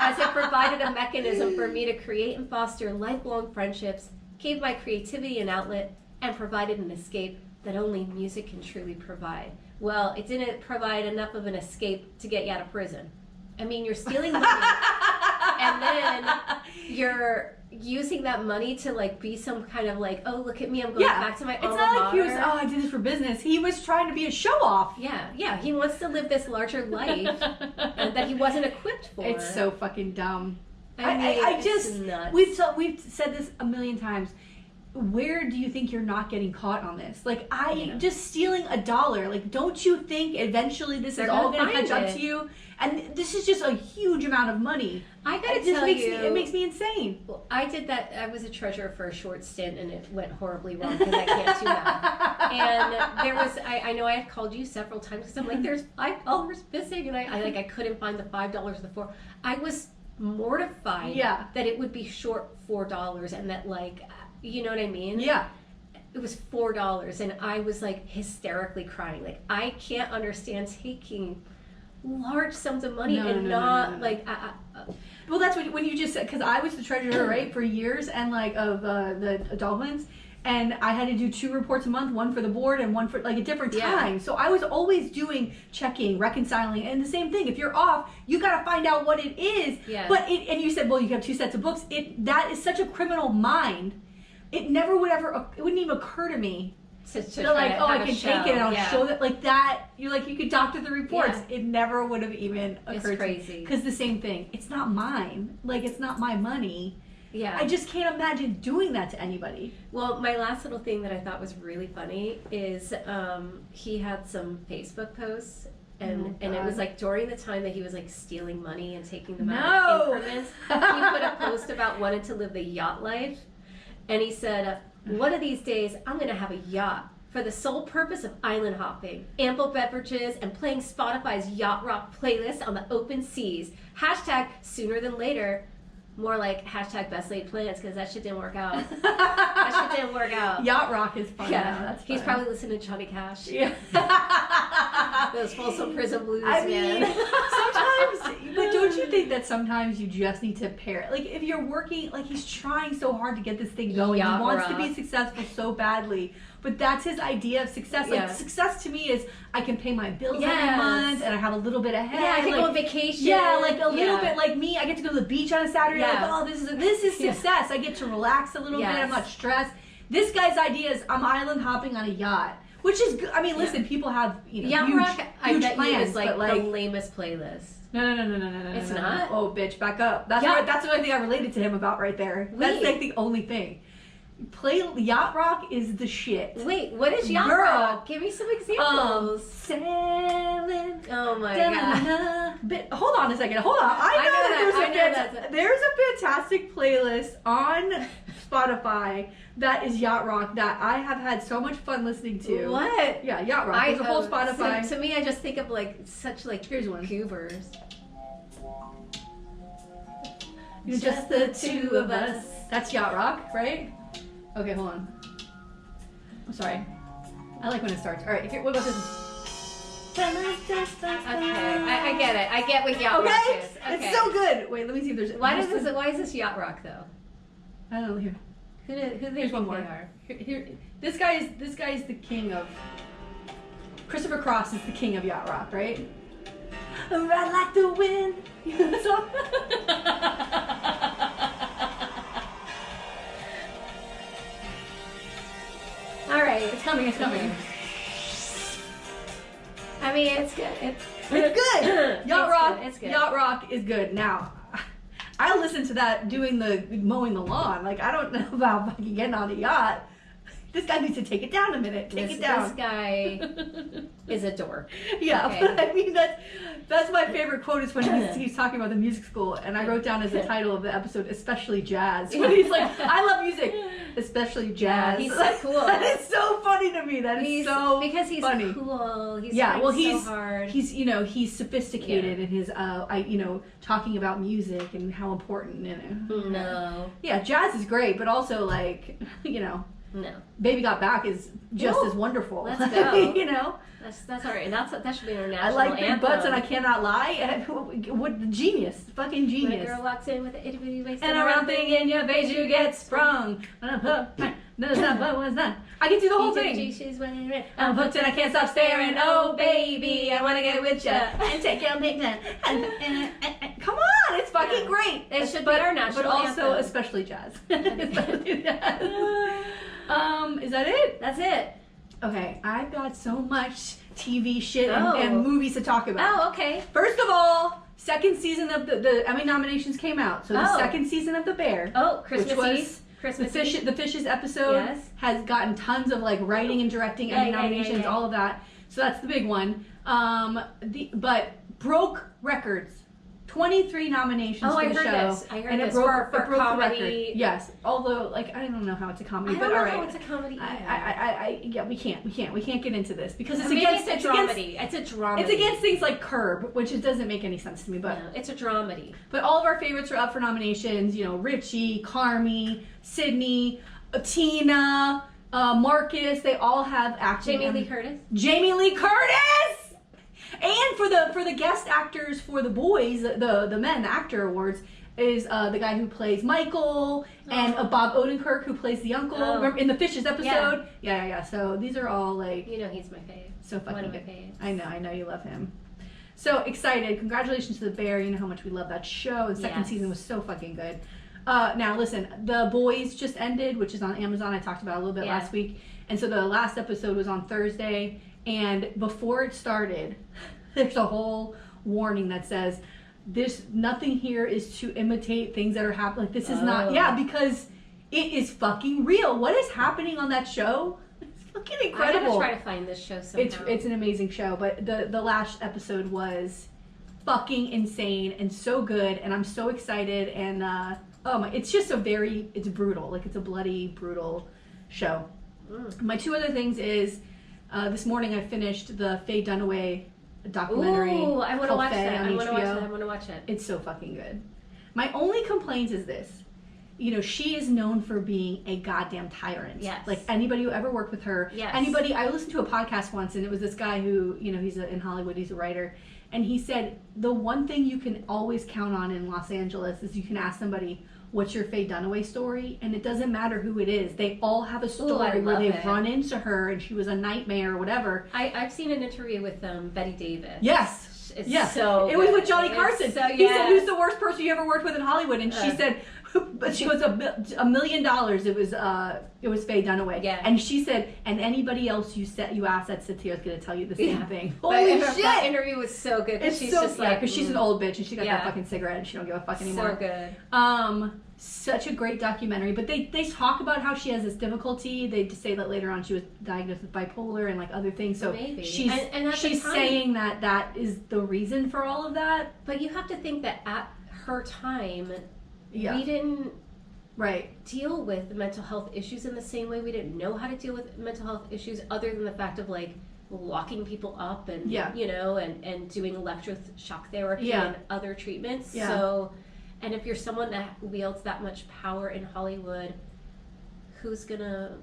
[SPEAKER 1] as it provided a mechanism for me to create and foster lifelong friendships, gave my creativity an outlet, and provided an escape that only music can truly provide. Well, it didn't provide enough of an escape to get you out of prison. I mean, you're stealing money, and then you're using that money to like be some kind of like, oh, look at me, I'm going back to my alma mater.
[SPEAKER 2] It's not like he was, I did this for business. He was trying to be a show off.
[SPEAKER 1] Yeah, he wants to live this larger life that he wasn't equipped for.
[SPEAKER 2] It's so fucking dumb.
[SPEAKER 1] I just nuts.
[SPEAKER 2] We've said this a million times. Where do you think you're not getting caught on this? Like, just stealing $1. Like, don't you think eventually this is all going to catch up to you? And this is just a huge amount of money.
[SPEAKER 1] I gotta tell you,
[SPEAKER 2] it makes me insane.
[SPEAKER 1] Well, I did that. I was a treasurer for a short stint, and it went horribly wrong because I can't do math. And there was, I know I had called you several times because I'm like, there's $5 missing, and I couldn't find the $5 or the $4. I was mortified that it would be short $4, and that like, you know what I mean?
[SPEAKER 2] Yeah.
[SPEAKER 1] It was $4, and I was like hysterically crying. Like, I can't understand taking large sums of money like.
[SPEAKER 2] Well, that's when you just said, because I was the treasurer, right, for years, and like of the Dolphins, and I had to do 2 reports a month, one for the board and one for like a different time. So I was always doing checking, reconciling, and the same thing. If you're off, you got to find out what it is.
[SPEAKER 1] Yeah.
[SPEAKER 2] But and you said, well, you have 2 sets of books. That is such a criminal mind. It never would ever. It wouldn't even occur to me.
[SPEAKER 1] To
[SPEAKER 2] like, I can take it and I'll show that, like that. You could doctor the reports. It never would have even occurred.
[SPEAKER 1] It's crazy.
[SPEAKER 2] Because the same thing. It's not mine. Like, it's not my money.
[SPEAKER 1] Yeah.
[SPEAKER 2] I just can't imagine doing that to anybody.
[SPEAKER 1] Well, my last little thing that I thought was really funny is he had some Facebook posts. And it was like during the time that he was like stealing money and taking them out in increments. He put a post about wanting to live the yacht life. And he said, one of these days, I'm going to have a yacht for the sole purpose of island hopping, ample beverages, and playing Spotify's yacht rock playlist on the open seas. Hashtag sooner than later. More like hashtag best laid plans, because that shit didn't work out. That shit didn't work out.
[SPEAKER 2] Yacht rock is fun.
[SPEAKER 1] Yeah,
[SPEAKER 2] that's
[SPEAKER 1] he's
[SPEAKER 2] fun.
[SPEAKER 1] probably listening to Johnny Cash.
[SPEAKER 2] Yeah.
[SPEAKER 1] Those Folsom Prison Blues,
[SPEAKER 2] I
[SPEAKER 1] man.
[SPEAKER 2] mean, sometimes, but don't you think that sometimes you just need to pair? Like, if you're working, like, he's trying so hard to get this thing going.
[SPEAKER 1] Yacht
[SPEAKER 2] he wants
[SPEAKER 1] rock.
[SPEAKER 2] to be successful so badly. But that's his idea of success. Like, success to me is I can pay my bills every month, and I have a little bit ahead.
[SPEAKER 1] Yeah, I can
[SPEAKER 2] like,
[SPEAKER 1] go on vacation.
[SPEAKER 2] Yeah, like a little bit like me. I get to go to the beach on a Saturday.
[SPEAKER 1] Yeah.
[SPEAKER 2] Like, oh, this is success. I get to relax a little bit. I'm not stressed. This guy's idea is I'm island hopping on a yacht. Which is good. I mean, listen, people have,
[SPEAKER 1] Yacht
[SPEAKER 2] huge,
[SPEAKER 1] rock, I
[SPEAKER 2] huge
[SPEAKER 1] bet
[SPEAKER 2] plans,
[SPEAKER 1] you is like
[SPEAKER 2] but
[SPEAKER 1] the lamest playlist.
[SPEAKER 2] No.
[SPEAKER 1] It's not?
[SPEAKER 2] Oh, bitch, back up. That's the only thing I related to him about right there. That's like the only thing. Yacht rock is the shit.
[SPEAKER 1] Wait, what is yacht rock? Give me some examples.
[SPEAKER 2] Sailing.
[SPEAKER 1] Oh my god.
[SPEAKER 2] Hold on a second. Hold on. I know there's a fantastic playlist on Spotify that is yacht rock that I have had so much fun listening to.
[SPEAKER 1] What?
[SPEAKER 2] Yeah, yacht rock. There's a whole Spotify.
[SPEAKER 1] So, to me, I just think of like such like
[SPEAKER 2] here's one.
[SPEAKER 1] Goobers.
[SPEAKER 2] Just the two of us. That's yacht rock, right? Okay, hold on. I'm sorry. I like when it starts. All right, here, what about this?
[SPEAKER 1] Okay, I get it. I get what yacht rock is. Okay,
[SPEAKER 2] it's so good. Wait, let me see if there's.
[SPEAKER 1] Why is this yacht rock though?
[SPEAKER 2] I don't know. Here.
[SPEAKER 1] Who do they
[SPEAKER 2] Here's
[SPEAKER 1] think
[SPEAKER 2] one more.
[SPEAKER 1] they are?
[SPEAKER 2] Here, this guy is the king of. Christopher Cross is the king of yacht rock, right? Ride like the wind. You know that song?
[SPEAKER 1] All right,
[SPEAKER 2] It's coming.
[SPEAKER 1] I mean, it's good.
[SPEAKER 2] It's good. Yacht rock.
[SPEAKER 1] It's good.
[SPEAKER 2] Yacht rock is good. Now, I listen to that doing the mowing the lawn. Like I don't know about fucking getting on a yacht. This guy needs to take it down a minute. Take it down.
[SPEAKER 1] This guy is a dork.
[SPEAKER 2] Yeah,
[SPEAKER 1] Okay.
[SPEAKER 2] but I mean that's my favorite quote is when he's talking about the music school, and I wrote down as the title of the episode, especially jazz. When he's like, I love music, especially jazz.
[SPEAKER 1] He's so cool.
[SPEAKER 2] That is so funny to me. That is so
[SPEAKER 1] because he's
[SPEAKER 2] funny.
[SPEAKER 1] Cool. He's
[SPEAKER 2] he's
[SPEAKER 1] so hard.
[SPEAKER 2] He's sophisticated in his talking about music and how important
[SPEAKER 1] No.
[SPEAKER 2] Yeah, jazz is great, but also like
[SPEAKER 1] No.
[SPEAKER 2] Baby Got Back is just as wonderful.
[SPEAKER 1] Let's go. That's all right. That should be our national
[SPEAKER 2] I like big
[SPEAKER 1] anthem.
[SPEAKER 2] butts and I cannot lie. What genius, fucking genius.
[SPEAKER 1] When a girl walks in with an itty bitty waist
[SPEAKER 2] and around thing in your face, you get sprung. I can do the whole thing.
[SPEAKER 1] She's wearing red.
[SPEAKER 2] I'm hooked and I can't stop staring. Oh baby, I wanna get with ya and take your picture. Come on, it's fucking great.
[SPEAKER 1] It should be our national
[SPEAKER 2] but also
[SPEAKER 1] anthem.
[SPEAKER 2] especially jazz. Especially jazz. Is that it?
[SPEAKER 1] That's it.
[SPEAKER 2] Okay, I've got so much TV shit
[SPEAKER 1] Oh.
[SPEAKER 2] and movies to talk about.
[SPEAKER 1] Oh, okay.
[SPEAKER 2] First of all, second season of the Emmy nominations came out. So the second season of The Bear.
[SPEAKER 1] Oh, Christmas
[SPEAKER 2] which was
[SPEAKER 1] Eve. Christmas
[SPEAKER 2] the Fishes episode has gotten tons of like writing and directing Emmy nominations, all of that. So that's the big one. But broke records. 23 nominations for the show.
[SPEAKER 1] I heard
[SPEAKER 2] and
[SPEAKER 1] this.
[SPEAKER 2] It broke
[SPEAKER 1] for
[SPEAKER 2] the
[SPEAKER 1] comedy.
[SPEAKER 2] record. Yes. Although, like, I don't know how it's a comedy,
[SPEAKER 1] I
[SPEAKER 2] but
[SPEAKER 1] don't know
[SPEAKER 2] all right.
[SPEAKER 1] how it's a comedy.
[SPEAKER 2] We can't get into this because it's
[SPEAKER 1] Maybe
[SPEAKER 2] against
[SPEAKER 1] it's a dramedy. It's a dramedy.
[SPEAKER 2] It's against things like Curb, which it doesn't make any sense to me. But
[SPEAKER 1] no, it's a dramedy.
[SPEAKER 2] But all of our favorites are up for nominations. Richie, Carmi, Sydney, Tina, Marcus. They all have acting.
[SPEAKER 1] Jamie Lee Curtis.
[SPEAKER 2] Jamie Lee Curtis. And for the guest actors for the boys, the men, the actor awards is the guy who plays Michael and Bob Odenkirk who plays the uncle. Remember in the Fishes episode? Yeah. So these are all like
[SPEAKER 1] He's my fave.
[SPEAKER 2] So fucking
[SPEAKER 1] one of my
[SPEAKER 2] good.
[SPEAKER 1] faves.
[SPEAKER 2] I know you love him. So excited! Congratulations to The Bear. You know how much we love that show. The second season was so fucking good. Now listen, The Boys just ended, which is on Amazon. I talked about it a little bit last week, and so the last episode was on Thursday. And before it started, there's a whole warning that says, nothing here is to imitate things that are happening. Like, this is not, because it is fucking real. What is happening on that show? It's fucking incredible.
[SPEAKER 1] I'm gonna try to find this show somehow.
[SPEAKER 2] It's an amazing show, but the last episode was fucking insane and so good, and I'm so excited. And it's just it's brutal. Like, it's a bloody, brutal show. My two other things is, this morning I finished the Faye Dunaway documentary.
[SPEAKER 1] Ooh, I want to watch that.
[SPEAKER 2] On HBO.
[SPEAKER 1] I want to watch it.
[SPEAKER 2] It's so fucking good. My only complaint is this. She is known for being a goddamn tyrant.
[SPEAKER 1] Yes.
[SPEAKER 2] Like, anybody who ever worked with her.
[SPEAKER 1] Yes.
[SPEAKER 2] I listened to a podcast once, and it was this guy who, he's in Hollywood, he's a writer, and he said, the one thing you can always count on in Los Angeles is you can ask somebody, what's your Faye Dunaway story? And it doesn't matter who it is. They all have a story where they've run into her and she was a nightmare or whatever.
[SPEAKER 1] I've seen an interview with Betty Davis.
[SPEAKER 2] Yes.
[SPEAKER 1] It's so
[SPEAKER 2] it was
[SPEAKER 1] good.
[SPEAKER 2] with Johnny Carson.
[SPEAKER 1] So,
[SPEAKER 2] he said, who's the worst person you ever worked with in Hollywood? And she said, But she goes, $1 million. It was Faye Dunaway.
[SPEAKER 1] Yeah.
[SPEAKER 2] And she said, and anybody else you asked that sits here is going to tell you the same thing. Holy shit!
[SPEAKER 1] That interview was so good.
[SPEAKER 2] It's
[SPEAKER 1] she's
[SPEAKER 2] so,
[SPEAKER 1] just
[SPEAKER 2] because she's an old bitch and she got that fucking cigarette and she don't give a fuck anymore.
[SPEAKER 1] So good.
[SPEAKER 2] Such a great documentary. But they talk about how she has this difficulty. They just say that later on she was diagnosed with bipolar and like other things. So
[SPEAKER 1] maybe.
[SPEAKER 2] she's saying that is the reason for all of that.
[SPEAKER 1] But you have to think that at her time,
[SPEAKER 2] Yeah.
[SPEAKER 1] we didn't
[SPEAKER 2] Right.
[SPEAKER 1] deal with mental health issues in the same way. We didn't know how to deal with mental health issues other than the fact of like locking people up and you know and doing electroshock therapy and other treatments.
[SPEAKER 2] Yeah.
[SPEAKER 1] So, and if you're someone that wields that much power in Hollywood, who's gonna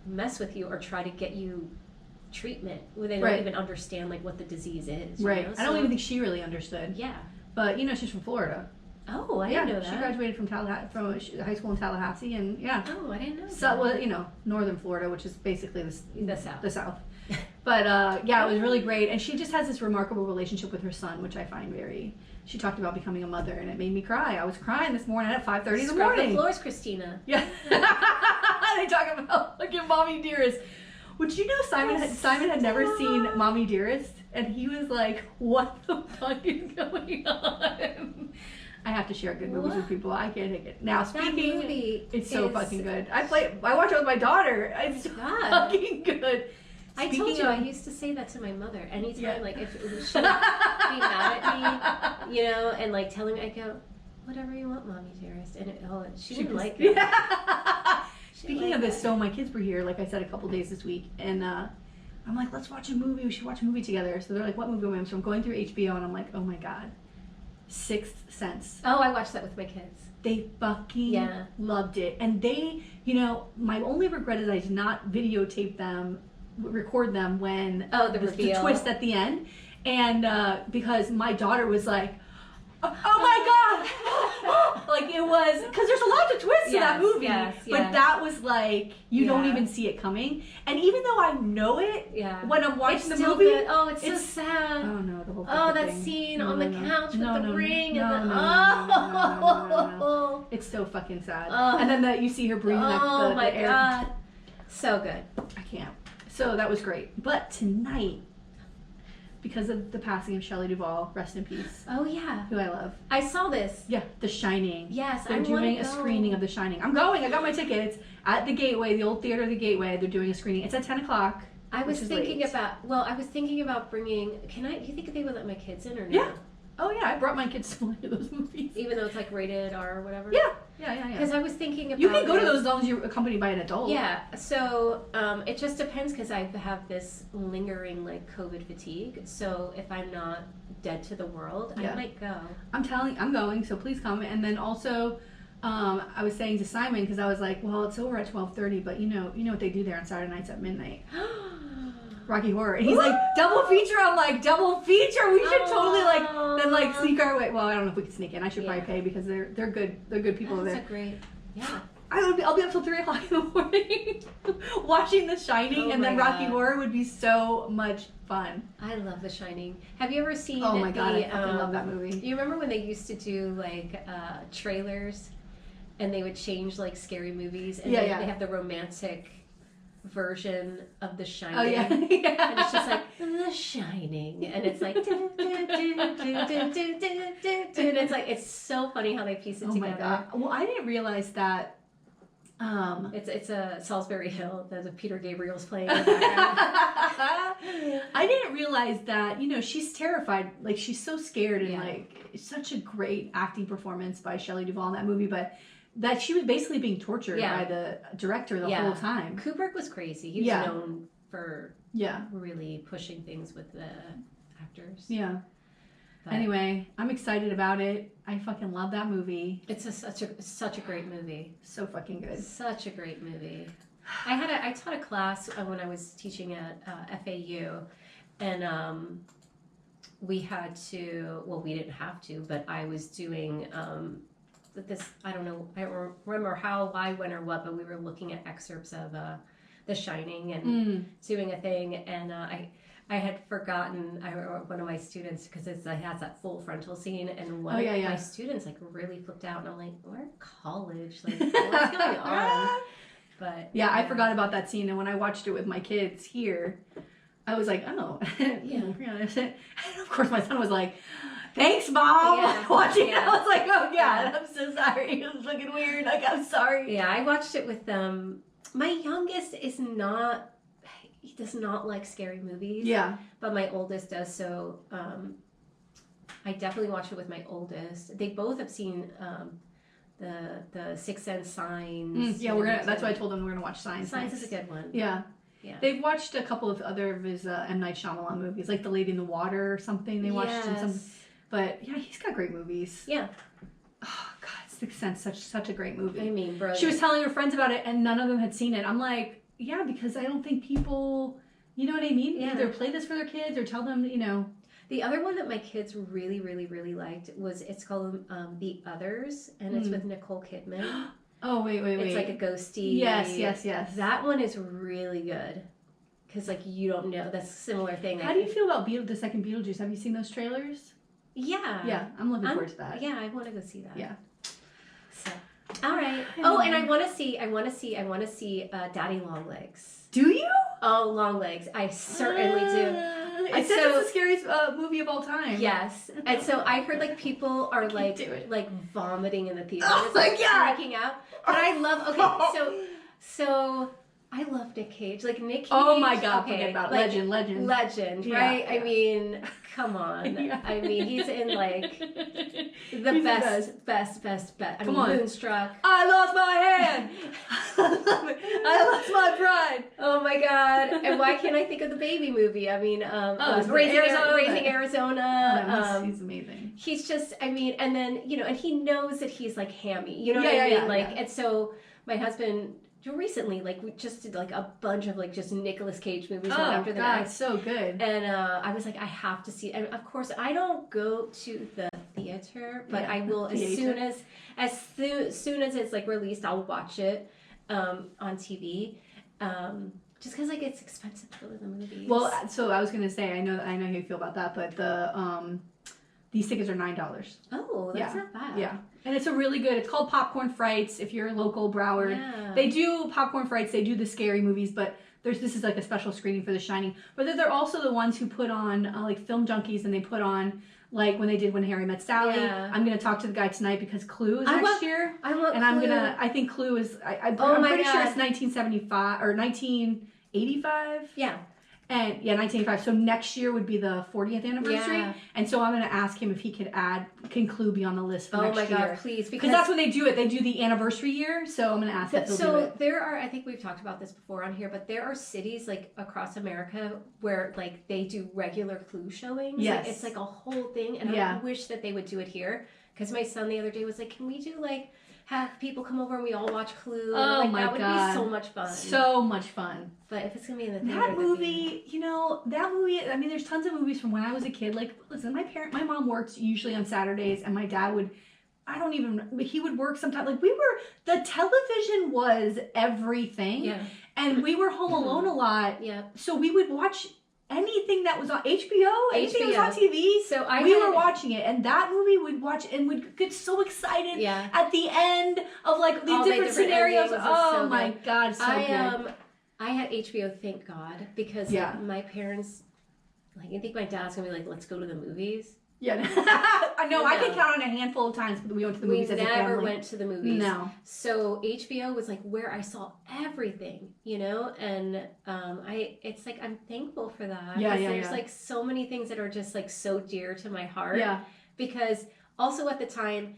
[SPEAKER 1] mess with you or try to get you treatment when they don't even understand like what the disease is? You know?
[SPEAKER 2] I don't even think she really understood.
[SPEAKER 1] Yeah.
[SPEAKER 2] But you know she's from Florida.
[SPEAKER 1] Oh, I didn't know that.
[SPEAKER 2] She graduated from high school in Tallahassee, and
[SPEAKER 1] Oh, I didn't know that.
[SPEAKER 2] So, well, you know, northern Florida, which is basically
[SPEAKER 1] the South.
[SPEAKER 2] The South. But it was really great, and she just has this remarkable relationship with her son, which I find very. She talked about becoming a mother, and it made me cry. I was crying this morning at 5:30 in the morning.
[SPEAKER 1] Scrub the floors, Christina.
[SPEAKER 2] Yeah. They talk about fucking Mommy Dearest. Which you know Simon had never seen Mommy Dearest, and he was like, "What the fuck is going on?" I have to share good movies with people. I can't take it. Now speaking, it's so fucking good. I watch it with my daughter. It's fucking good.
[SPEAKER 1] I told you I used to say that to my mother anytime, like if she would be mad at me, you know, and like telling me, I go, "Whatever you want, Mommy Dearest," and she didn't like it.
[SPEAKER 2] Yeah. Speaking of this, so my kids were here, like I said, a couple days this week, and I'm like, "Let's watch a movie. We should watch a movie together." So they're like, "What movie?" So I'm going through HBO, and I'm like, "Oh my god, Sixth Sense."
[SPEAKER 1] Oh, I watched that with my kids.
[SPEAKER 2] They fucking loved it, and they, you know, my only regret is I did not record them when the twist at the end, and because my daughter was like, "Oh my god," like it was because there's a lot of twists in that movie, but that was like you don't even see it coming, and even though I know it, when I'm watching the movie,
[SPEAKER 1] it's so sad.
[SPEAKER 2] Oh no, the whole
[SPEAKER 1] that
[SPEAKER 2] thing.
[SPEAKER 1] scene on the couch with the ring and
[SPEAKER 2] no. It's so fucking sad, and then you see her breathing the air.
[SPEAKER 1] God, so good.
[SPEAKER 2] I can't. So that was great. But tonight, because of the passing of Shelley Duvall, rest in peace.
[SPEAKER 1] Oh yeah.
[SPEAKER 2] Who I love.
[SPEAKER 1] I saw this.
[SPEAKER 2] Yeah, The Shining.
[SPEAKER 1] Yes,
[SPEAKER 2] they're doing a screening of The Shining. I'm going. I got my tickets at the Gateway, the old theater, the Gateway. They're doing a screening. It's at 10 o'clock.
[SPEAKER 1] I was thinking about bringing. Do you think they would let my kids in or no?
[SPEAKER 2] Yeah. Oh yeah, I brought my kids to one of those movies.
[SPEAKER 1] Even though it's like rated R or whatever.
[SPEAKER 2] Yeah.
[SPEAKER 1] Because I was thinking about.
[SPEAKER 2] You can go to those as long as you're accompanied by an adult.
[SPEAKER 1] Yeah. So it just depends because I have this lingering like COVID fatigue. So if I'm not dead to the world, I might go.
[SPEAKER 2] I'm going. So please come. And then also, I was saying to Simon because I was like, well, it's over at 12:30, but you know what they do there on Saturday nights at midnight. Rocky Horror. And he's like, double feature. I'm like, double feature. We should totally sneak our way. Well, I don't know if we can sneak in. I should probably pay because they're good. They're good people there.
[SPEAKER 1] That's great. Yeah.
[SPEAKER 2] I'll be up till 3 o'clock in the morning watching The Shining, and then Rocky Horror would be so much fun.
[SPEAKER 1] I love The Shining. Have you ever seen?
[SPEAKER 2] Oh my god, I fucking love that movie.
[SPEAKER 1] You remember when they used to do like trailers, and they would change like scary movies, and they have the romantic version of The Shining.
[SPEAKER 2] Oh yeah.
[SPEAKER 1] And it's just like The Shining, and it's like and it's like it's so funny how they piece it together.
[SPEAKER 2] Oh my god. Well, I didn't realize that.
[SPEAKER 1] It's a Salisbury Hill that the Peter Gabriel's playing.
[SPEAKER 2] I didn't realize that. You know, she's terrified. Like she's so scared, and like it's such a great acting performance by Shelley Duvall in that movie, but. That she was basically being tortured by the director the whole time.
[SPEAKER 1] Kubrick was crazy. He was known for really pushing things with the actors.
[SPEAKER 2] Yeah. But anyway, I'm excited about it. I fucking love that movie.
[SPEAKER 1] It's such a great movie.
[SPEAKER 2] So fucking good.
[SPEAKER 1] Such a great movie. I taught a class when I was teaching at FAU, and we had to. Well, we didn't have to, but I was doing. I don't remember how, why, when, or what, but we were looking at excerpts of The Shining and doing a thing, and I I had forgotten. One of my students, because it has that full frontal scene, and one
[SPEAKER 2] Oh, yeah,
[SPEAKER 1] of
[SPEAKER 2] yeah.
[SPEAKER 1] my students like really flipped out, and I'm like, we're in college, like what's going on? But
[SPEAKER 2] yeah, I forgot about that scene, and when I watched it with my kids here, I was like, oh, yeah. And of course, my son was like, thanks, Mom.
[SPEAKER 1] Yeah.
[SPEAKER 2] Watching
[SPEAKER 1] Yeah.
[SPEAKER 2] it, I was like, oh God, I'm so sorry. It was looking weird. Like, I'm sorry.
[SPEAKER 1] Yeah, I watched it with them. My youngest he does not like scary movies.
[SPEAKER 2] Yeah.
[SPEAKER 1] But my oldest does, so I definitely watched it with my oldest. They both have seen the Sixth Sense, Signs.
[SPEAKER 2] Yeah, that's why I told them we're gonna watch Signs.
[SPEAKER 1] Signs
[SPEAKER 2] next.
[SPEAKER 1] is a good one.
[SPEAKER 2] Yeah.
[SPEAKER 1] Yeah.
[SPEAKER 2] They've watched a couple of other of his M. Night Shyamalan movies, like The Lady in the Water or something. They watched in some. But yeah, he's got great movies.
[SPEAKER 1] Yeah.
[SPEAKER 2] Oh God, Sixth Sense, such a great movie.
[SPEAKER 1] I mean, brilliant.
[SPEAKER 2] She was telling her friends about it, and none of them had seen it. I'm like, yeah, because I don't think people, you know what I mean?
[SPEAKER 1] Yeah.
[SPEAKER 2] Either play this for their kids or tell them, you know.
[SPEAKER 1] The other one that my kids really, really, really liked it's called The Others, and it's with Nicole Kidman.
[SPEAKER 2] Oh, wait.
[SPEAKER 1] It's like a ghosty.
[SPEAKER 2] Yes.
[SPEAKER 1] That one is really good. Because, like, you don't know. That's a similar thing.
[SPEAKER 2] How do you feel about the second Beetlejuice? Have you seen those trailers?
[SPEAKER 1] Yeah.
[SPEAKER 2] Yeah, I'm looking forward to that.
[SPEAKER 1] Yeah, I want to go see that.
[SPEAKER 2] Yeah.
[SPEAKER 1] So, all right. Oh, and I want to see Daddy Longlegs.
[SPEAKER 2] Do you?
[SPEAKER 1] Oh, Longlegs. I certainly do.
[SPEAKER 2] It says it's the scariest movie of all time.
[SPEAKER 1] Yes. And so I heard like people are like vomiting in the theater.
[SPEAKER 2] Oh my God.
[SPEAKER 1] Freaking out. But I love so I love Nick Cage. Like Nick Cage.
[SPEAKER 2] Oh my God, forget about it.
[SPEAKER 1] like,
[SPEAKER 2] Legend,
[SPEAKER 1] right?
[SPEAKER 2] Yeah.
[SPEAKER 1] I mean, come on.
[SPEAKER 2] Yeah.
[SPEAKER 1] I mean, he's in like the best. I mean,
[SPEAKER 2] on.
[SPEAKER 1] Moonstruck.
[SPEAKER 2] I lost my hand. I lost my pride.
[SPEAKER 1] Oh my God! And why can't I think of the baby movie? I mean, Raising Arizona.
[SPEAKER 2] He's amazing.
[SPEAKER 1] He's just, I mean, and then and he knows that he's like hammy. You know what I mean? And so my husband. Recently, like we just did like a bunch of like just Nicolas Cage movies one after the next.
[SPEAKER 2] So good.
[SPEAKER 1] And I was like, I have to see. And of course, I don't go to the theater, but I will as soon as it's like released, I'll watch it on TV. Just because like it's expensive to go to the movies.
[SPEAKER 2] Well, so I was gonna say, I know how you feel about that, but these tickets are $9.
[SPEAKER 1] Oh, that's not bad.
[SPEAKER 2] Yeah. And it's it's called Popcorn Frights if you're local Broward.
[SPEAKER 1] Yeah.
[SPEAKER 2] They do Popcorn Frights, they do the scary movies, but this is like a special screening for The Shining. But they're also the ones who put on like Film Junkies, and they put on like when they did When Harry Met Sally.
[SPEAKER 1] Yeah.
[SPEAKER 2] I'm going to talk to the guy tonight because Clue is next year. I think Clue is, I'm pretty sure it's 1975 or 1985.
[SPEAKER 1] Yeah.
[SPEAKER 2] And 1985. So next year would be the 40th anniversary.
[SPEAKER 1] Yeah.
[SPEAKER 2] And so I'm going to ask him if he can Clue be on the list for next year.
[SPEAKER 1] Oh my God, please.
[SPEAKER 2] Because that's when they do it. They do the anniversary year. So I'm going to ask if they'll do it.
[SPEAKER 1] There are, I think we've talked about this before on here, but there are cities like across America where like they do regular Clue showings.
[SPEAKER 2] Yes.
[SPEAKER 1] Like, it's like a whole thing. And I wish that they would do it here. Because my son the other day was like, can we do like have people come over and we all watch Clue?
[SPEAKER 2] Oh
[SPEAKER 1] like,
[SPEAKER 2] my
[SPEAKER 1] that would
[SPEAKER 2] God.
[SPEAKER 1] be so much fun.
[SPEAKER 2] So much fun.
[SPEAKER 1] But if it's going to be in the theater.
[SPEAKER 2] That movie, I mean, there's tons of movies from when I was a kid. Like, listen, my mom works usually on Saturdays, and my dad he would work sometimes. Like, the television was everything.
[SPEAKER 1] Yeah.
[SPEAKER 2] And we were home alone a lot.
[SPEAKER 1] Yeah.
[SPEAKER 2] So we would watch anything that was on HBO, anything that was on TV.
[SPEAKER 1] So
[SPEAKER 2] we were watching it, and that movie we'd watch and would get so excited at the end of like the different scenarios. Oh my God, so good.
[SPEAKER 1] I had HBO, thank God, because like, my parents, like I think my dad's gonna be like, let's go to the movies.
[SPEAKER 2] Yeah, I know. I can count on a handful of times we went to the movies as a family.
[SPEAKER 1] We never went to the movies.
[SPEAKER 2] No.
[SPEAKER 1] So HBO was like where I saw everything, and it's like I'm thankful for that.
[SPEAKER 2] Yeah.
[SPEAKER 1] There's like so many things that are just like so dear to my heart.
[SPEAKER 2] Yeah.
[SPEAKER 1] Because also at the time,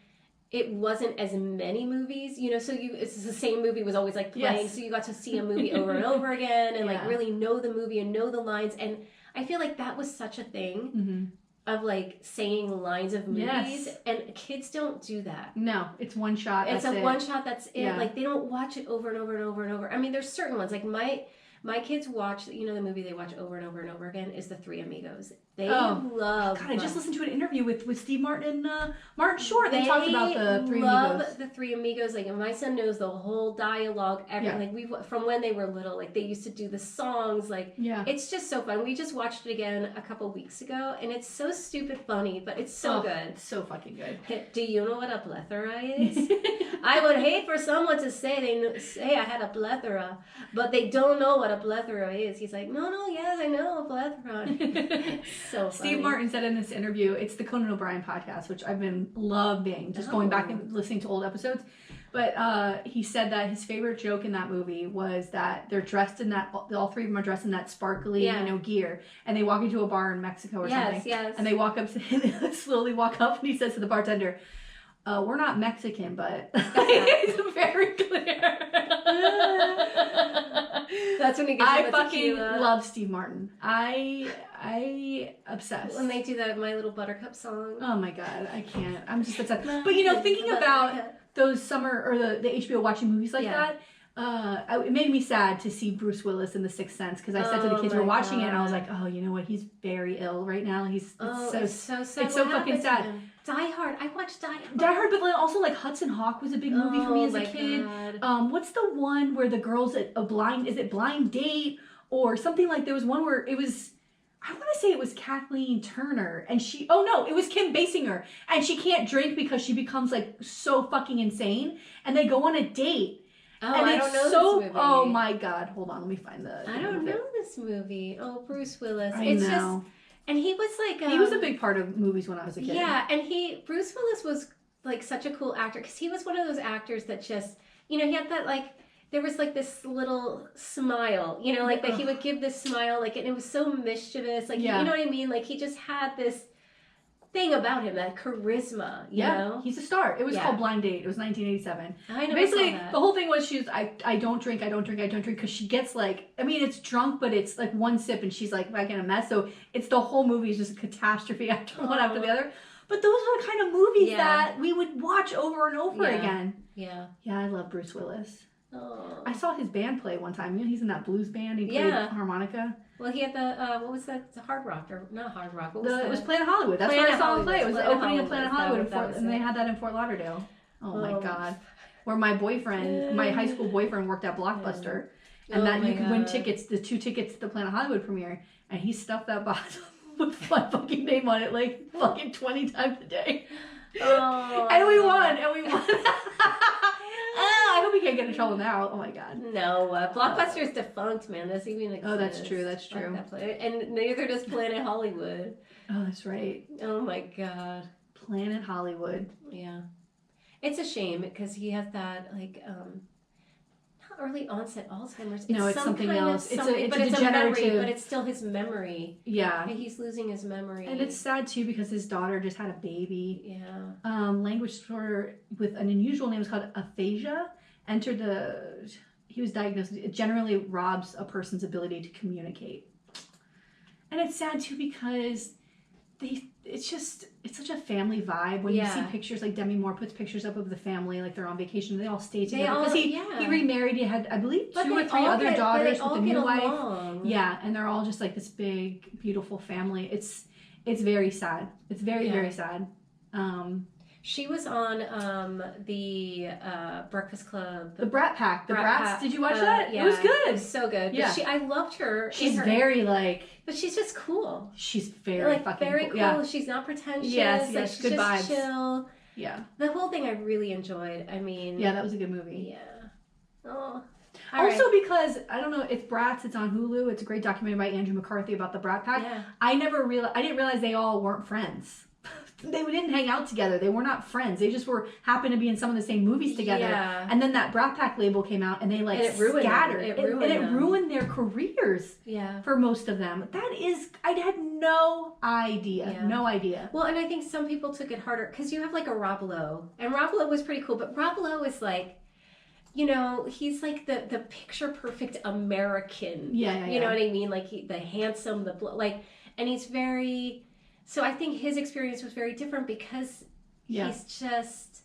[SPEAKER 1] it wasn't as many movies, so it's the same movie was always like playing, so you got to see a movie over and over again and like really know the movie and know the lines, and I feel like that was such a thing.
[SPEAKER 2] Mm-hmm.
[SPEAKER 1] Of like saying lines of movies, and kids don't do that.
[SPEAKER 2] No, it's one shot.
[SPEAKER 1] It's one shot. That's it.
[SPEAKER 2] Yeah.
[SPEAKER 1] Like they don't watch it over and over and over and over. I mean, there's certain ones. Like my My kids watch, you know, the movie they watch over and over and over again is The Three Amigos. They
[SPEAKER 2] love.
[SPEAKER 1] love.
[SPEAKER 2] God, I just listened to an interview with Steve Martin and Martin Short. They talked about the Three Amigos.
[SPEAKER 1] Love The Three Amigos. Like, my son knows the whole dialogue. Like, from when they were little. Like, they used to do the songs. Like, it's just so fun. We just watched it again a couple weeks ago, and it's so stupid funny, but it's so good.
[SPEAKER 2] It's so fucking good.
[SPEAKER 1] Do you know what a plethora is? I would hate for someone to say I had a plethora, but they don't know what a plethora is. He's like, no, yes, I know a plethora. So funny.
[SPEAKER 2] Steve Martin said in this interview, it's the Conan O'Brien podcast, which I've been loving, just going back and listening to old episodes. But he said that his favorite joke in that movie was that they're dressed in that, all three of them are dressed in that sparkly, gear, and they walk into a bar in Mexico or something.
[SPEAKER 1] Yes.
[SPEAKER 2] And they walk up, they slowly walk up, and he says to the bartender, we're not Mexican, but it's very clear.
[SPEAKER 1] That's when he gets
[SPEAKER 2] I fucking love Steve Martin. I obsessed.
[SPEAKER 1] When they do that My Little Buttercup song.
[SPEAKER 2] Oh my god, I can't. I'm just obsessed. But you know, thinking about those summer or the HBO watching movies like that, it made me sad to see Bruce Willis in The Sixth Sense, because I said to the kids who were watching it, and I was like, oh, you know what? He's very ill right now. It's so sad. It's so fucking sad.
[SPEAKER 1] Die Hard. I watched Die Hard.
[SPEAKER 2] Die Hard, but also like Hudson Hawk was a big movie for me as a kid. God. What's the one where the girl's at a blind? Is it Blind Date or something like? There was one where it was. I want to say it was Kathleen Turner, and it was Kim Basinger, and she can't drink because she becomes like so fucking insane, and they go on a date.
[SPEAKER 1] Oh, and I don't know this movie.
[SPEAKER 2] Oh my god, hold on, let me find the.
[SPEAKER 1] I don't know this movie. Oh, Bruce Willis.
[SPEAKER 2] I know.
[SPEAKER 1] And he was like
[SPEAKER 2] he was a big part of movies when I was a kid.
[SPEAKER 1] Yeah, and Bruce Willis was like such a cool actor, because he was one of those actors that just, you know, he had that like, there was like this little smile, you know, like that he would give this smile, like, and it was so mischievous, like, you know what I mean? Like, he just had this thing about him, that charisma, you know?
[SPEAKER 2] He's a star. It was called Blind Date. It was 1987.
[SPEAKER 1] I know.
[SPEAKER 2] Basically, the whole thing was I don't drink, because she gets like, I mean, it's drunk, but it's like one sip and she's like back in a mess. So it's the whole movie is just a catastrophe after one after the other. But those are the kind of movies that we would watch over and over again. Yeah. Yeah, I love Bruce Willis. Oh. I saw his band play one time. You know, he's in that blues band. He played harmonica.
[SPEAKER 1] Well, he had the, what was that? The Hard Rock, or not Hard Rock. What was
[SPEAKER 2] It was Planet Hollywood. That's where I saw him play. It was the opening of Planet Hollywood, and they had that in Fort Lauderdale. Oh my god. Where my high school boyfriend worked at Blockbuster, and you could win tickets, the 2 tickets to the Planet Hollywood premiere, and he stuffed that box with my fucking name on it like fucking 20 times a day. Oh. And we won. I hope he can't get in trouble now. Oh my god.
[SPEAKER 1] No, Blockbuster's defunct, man. Doesn't even exist.
[SPEAKER 2] Oh, that's true. That's true.
[SPEAKER 1] And neither does Planet Hollywood.
[SPEAKER 2] Oh, that's right.
[SPEAKER 1] Oh my god.
[SPEAKER 2] Planet Hollywood.
[SPEAKER 1] Yeah. It's a shame, because he has that like not early onset Alzheimer's.
[SPEAKER 2] It's something else. It's a
[SPEAKER 1] memory, but it's still his memory.
[SPEAKER 2] Yeah.
[SPEAKER 1] He's losing his memory.
[SPEAKER 2] And it's sad too, because his daughter just had a baby.
[SPEAKER 1] Yeah.
[SPEAKER 2] Language disorder with an unusual name is called aphasia. He was diagnosed. It generally robs a person's ability to communicate. And it's sad too, because it's such a family vibe when you see pictures, like Demi Moore puts pictures up of the family, like they're on vacation, they all stay together, because he remarried. He had, I believe, 2 or 3 other daughters with a new wife. Yeah, and they're all just like this big, beautiful family. It's very sad. It's very, very sad.
[SPEAKER 1] She was on the Breakfast Club.
[SPEAKER 2] The Brat Pack. The Brats. Did you watch that?
[SPEAKER 1] Yeah.
[SPEAKER 2] It was good.
[SPEAKER 1] It was so good.
[SPEAKER 2] Yeah.
[SPEAKER 1] But I loved her.
[SPEAKER 2] She's very like...
[SPEAKER 1] But she's just cool.
[SPEAKER 2] She's very fucking
[SPEAKER 1] very cool.
[SPEAKER 2] Yeah.
[SPEAKER 1] She's not pretentious.
[SPEAKER 2] Yes,
[SPEAKER 1] she's
[SPEAKER 2] good
[SPEAKER 1] just
[SPEAKER 2] vibes.
[SPEAKER 1] chill.
[SPEAKER 2] Yeah.
[SPEAKER 1] The whole thing I really enjoyed. I mean...
[SPEAKER 2] Yeah, that was a good movie.
[SPEAKER 1] Yeah. Oh.
[SPEAKER 2] Also because, I don't know, it's Brats, it's on Hulu. It's a great documentary by Andrew McCarthy about the Brat Pack.
[SPEAKER 1] Yeah.
[SPEAKER 2] I didn't realize they all weren't friends. They didn't hang out together. They were not friends. They just happened to be in some of the same movies together. Yeah. And then that Brat Pack label came out, and they scattered. It ruined their careers.
[SPEAKER 1] Yeah.
[SPEAKER 2] For most of them. I had no idea. Yeah. No idea.
[SPEAKER 1] Well, and I think some people took it harder, because you have like a Rob Lowe, and Rob Lowe was pretty cool, but Rob Lowe is like, you know, he's like the picture perfect American.
[SPEAKER 2] Yeah.
[SPEAKER 1] You know what I mean? Like the handsome, and he's very. So I think his experience was very different, because he's just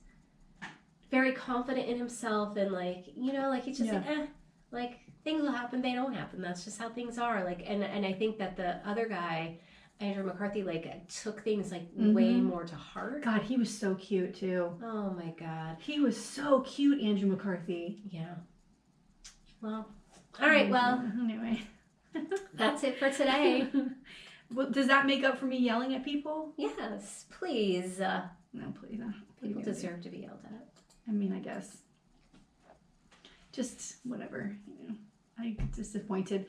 [SPEAKER 1] very confident in himself, and like, you know, like he's just things will happen, they don't happen. That's just how things are. Like, and I think that the other guy, Andrew McCarthy, like took things like way more to heart.
[SPEAKER 2] God, he was so cute too.
[SPEAKER 1] Oh my God.
[SPEAKER 2] He was so cute, Andrew McCarthy.
[SPEAKER 1] Yeah. Well, all right. Well,
[SPEAKER 2] anyway,
[SPEAKER 1] that's it for today.
[SPEAKER 2] Well, does that make up for me yelling at people?
[SPEAKER 1] Yes, please.
[SPEAKER 2] No, please.
[SPEAKER 1] People deserve to be yelled at.
[SPEAKER 2] I mean, I guess. Just whatever, you know. I'm disappointed.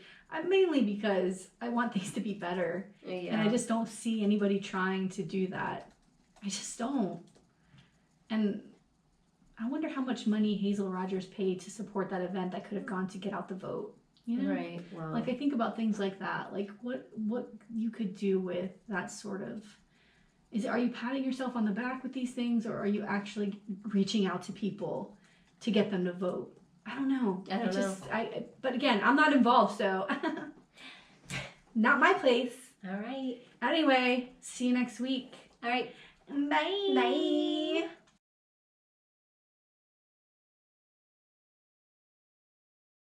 [SPEAKER 2] Mainly because I want things to be better.
[SPEAKER 1] Yeah.
[SPEAKER 2] And I just don't see anybody trying to do that. I just don't. And I wonder how much money Hazel Rogers paid to support that event that could have gone to get out the vote. You know?
[SPEAKER 1] Right. Well,
[SPEAKER 2] Like, I think about things like that. Like, what you could do with that sort of... Are you patting yourself on the back with these things, or are you actually reaching out to people to get them to vote? I don't know.
[SPEAKER 1] I don't know.
[SPEAKER 2] But again, I'm not involved, so not my place.
[SPEAKER 1] all right.
[SPEAKER 2] Anyway, see you next week.
[SPEAKER 1] All right.
[SPEAKER 2] Bye.
[SPEAKER 1] Bye.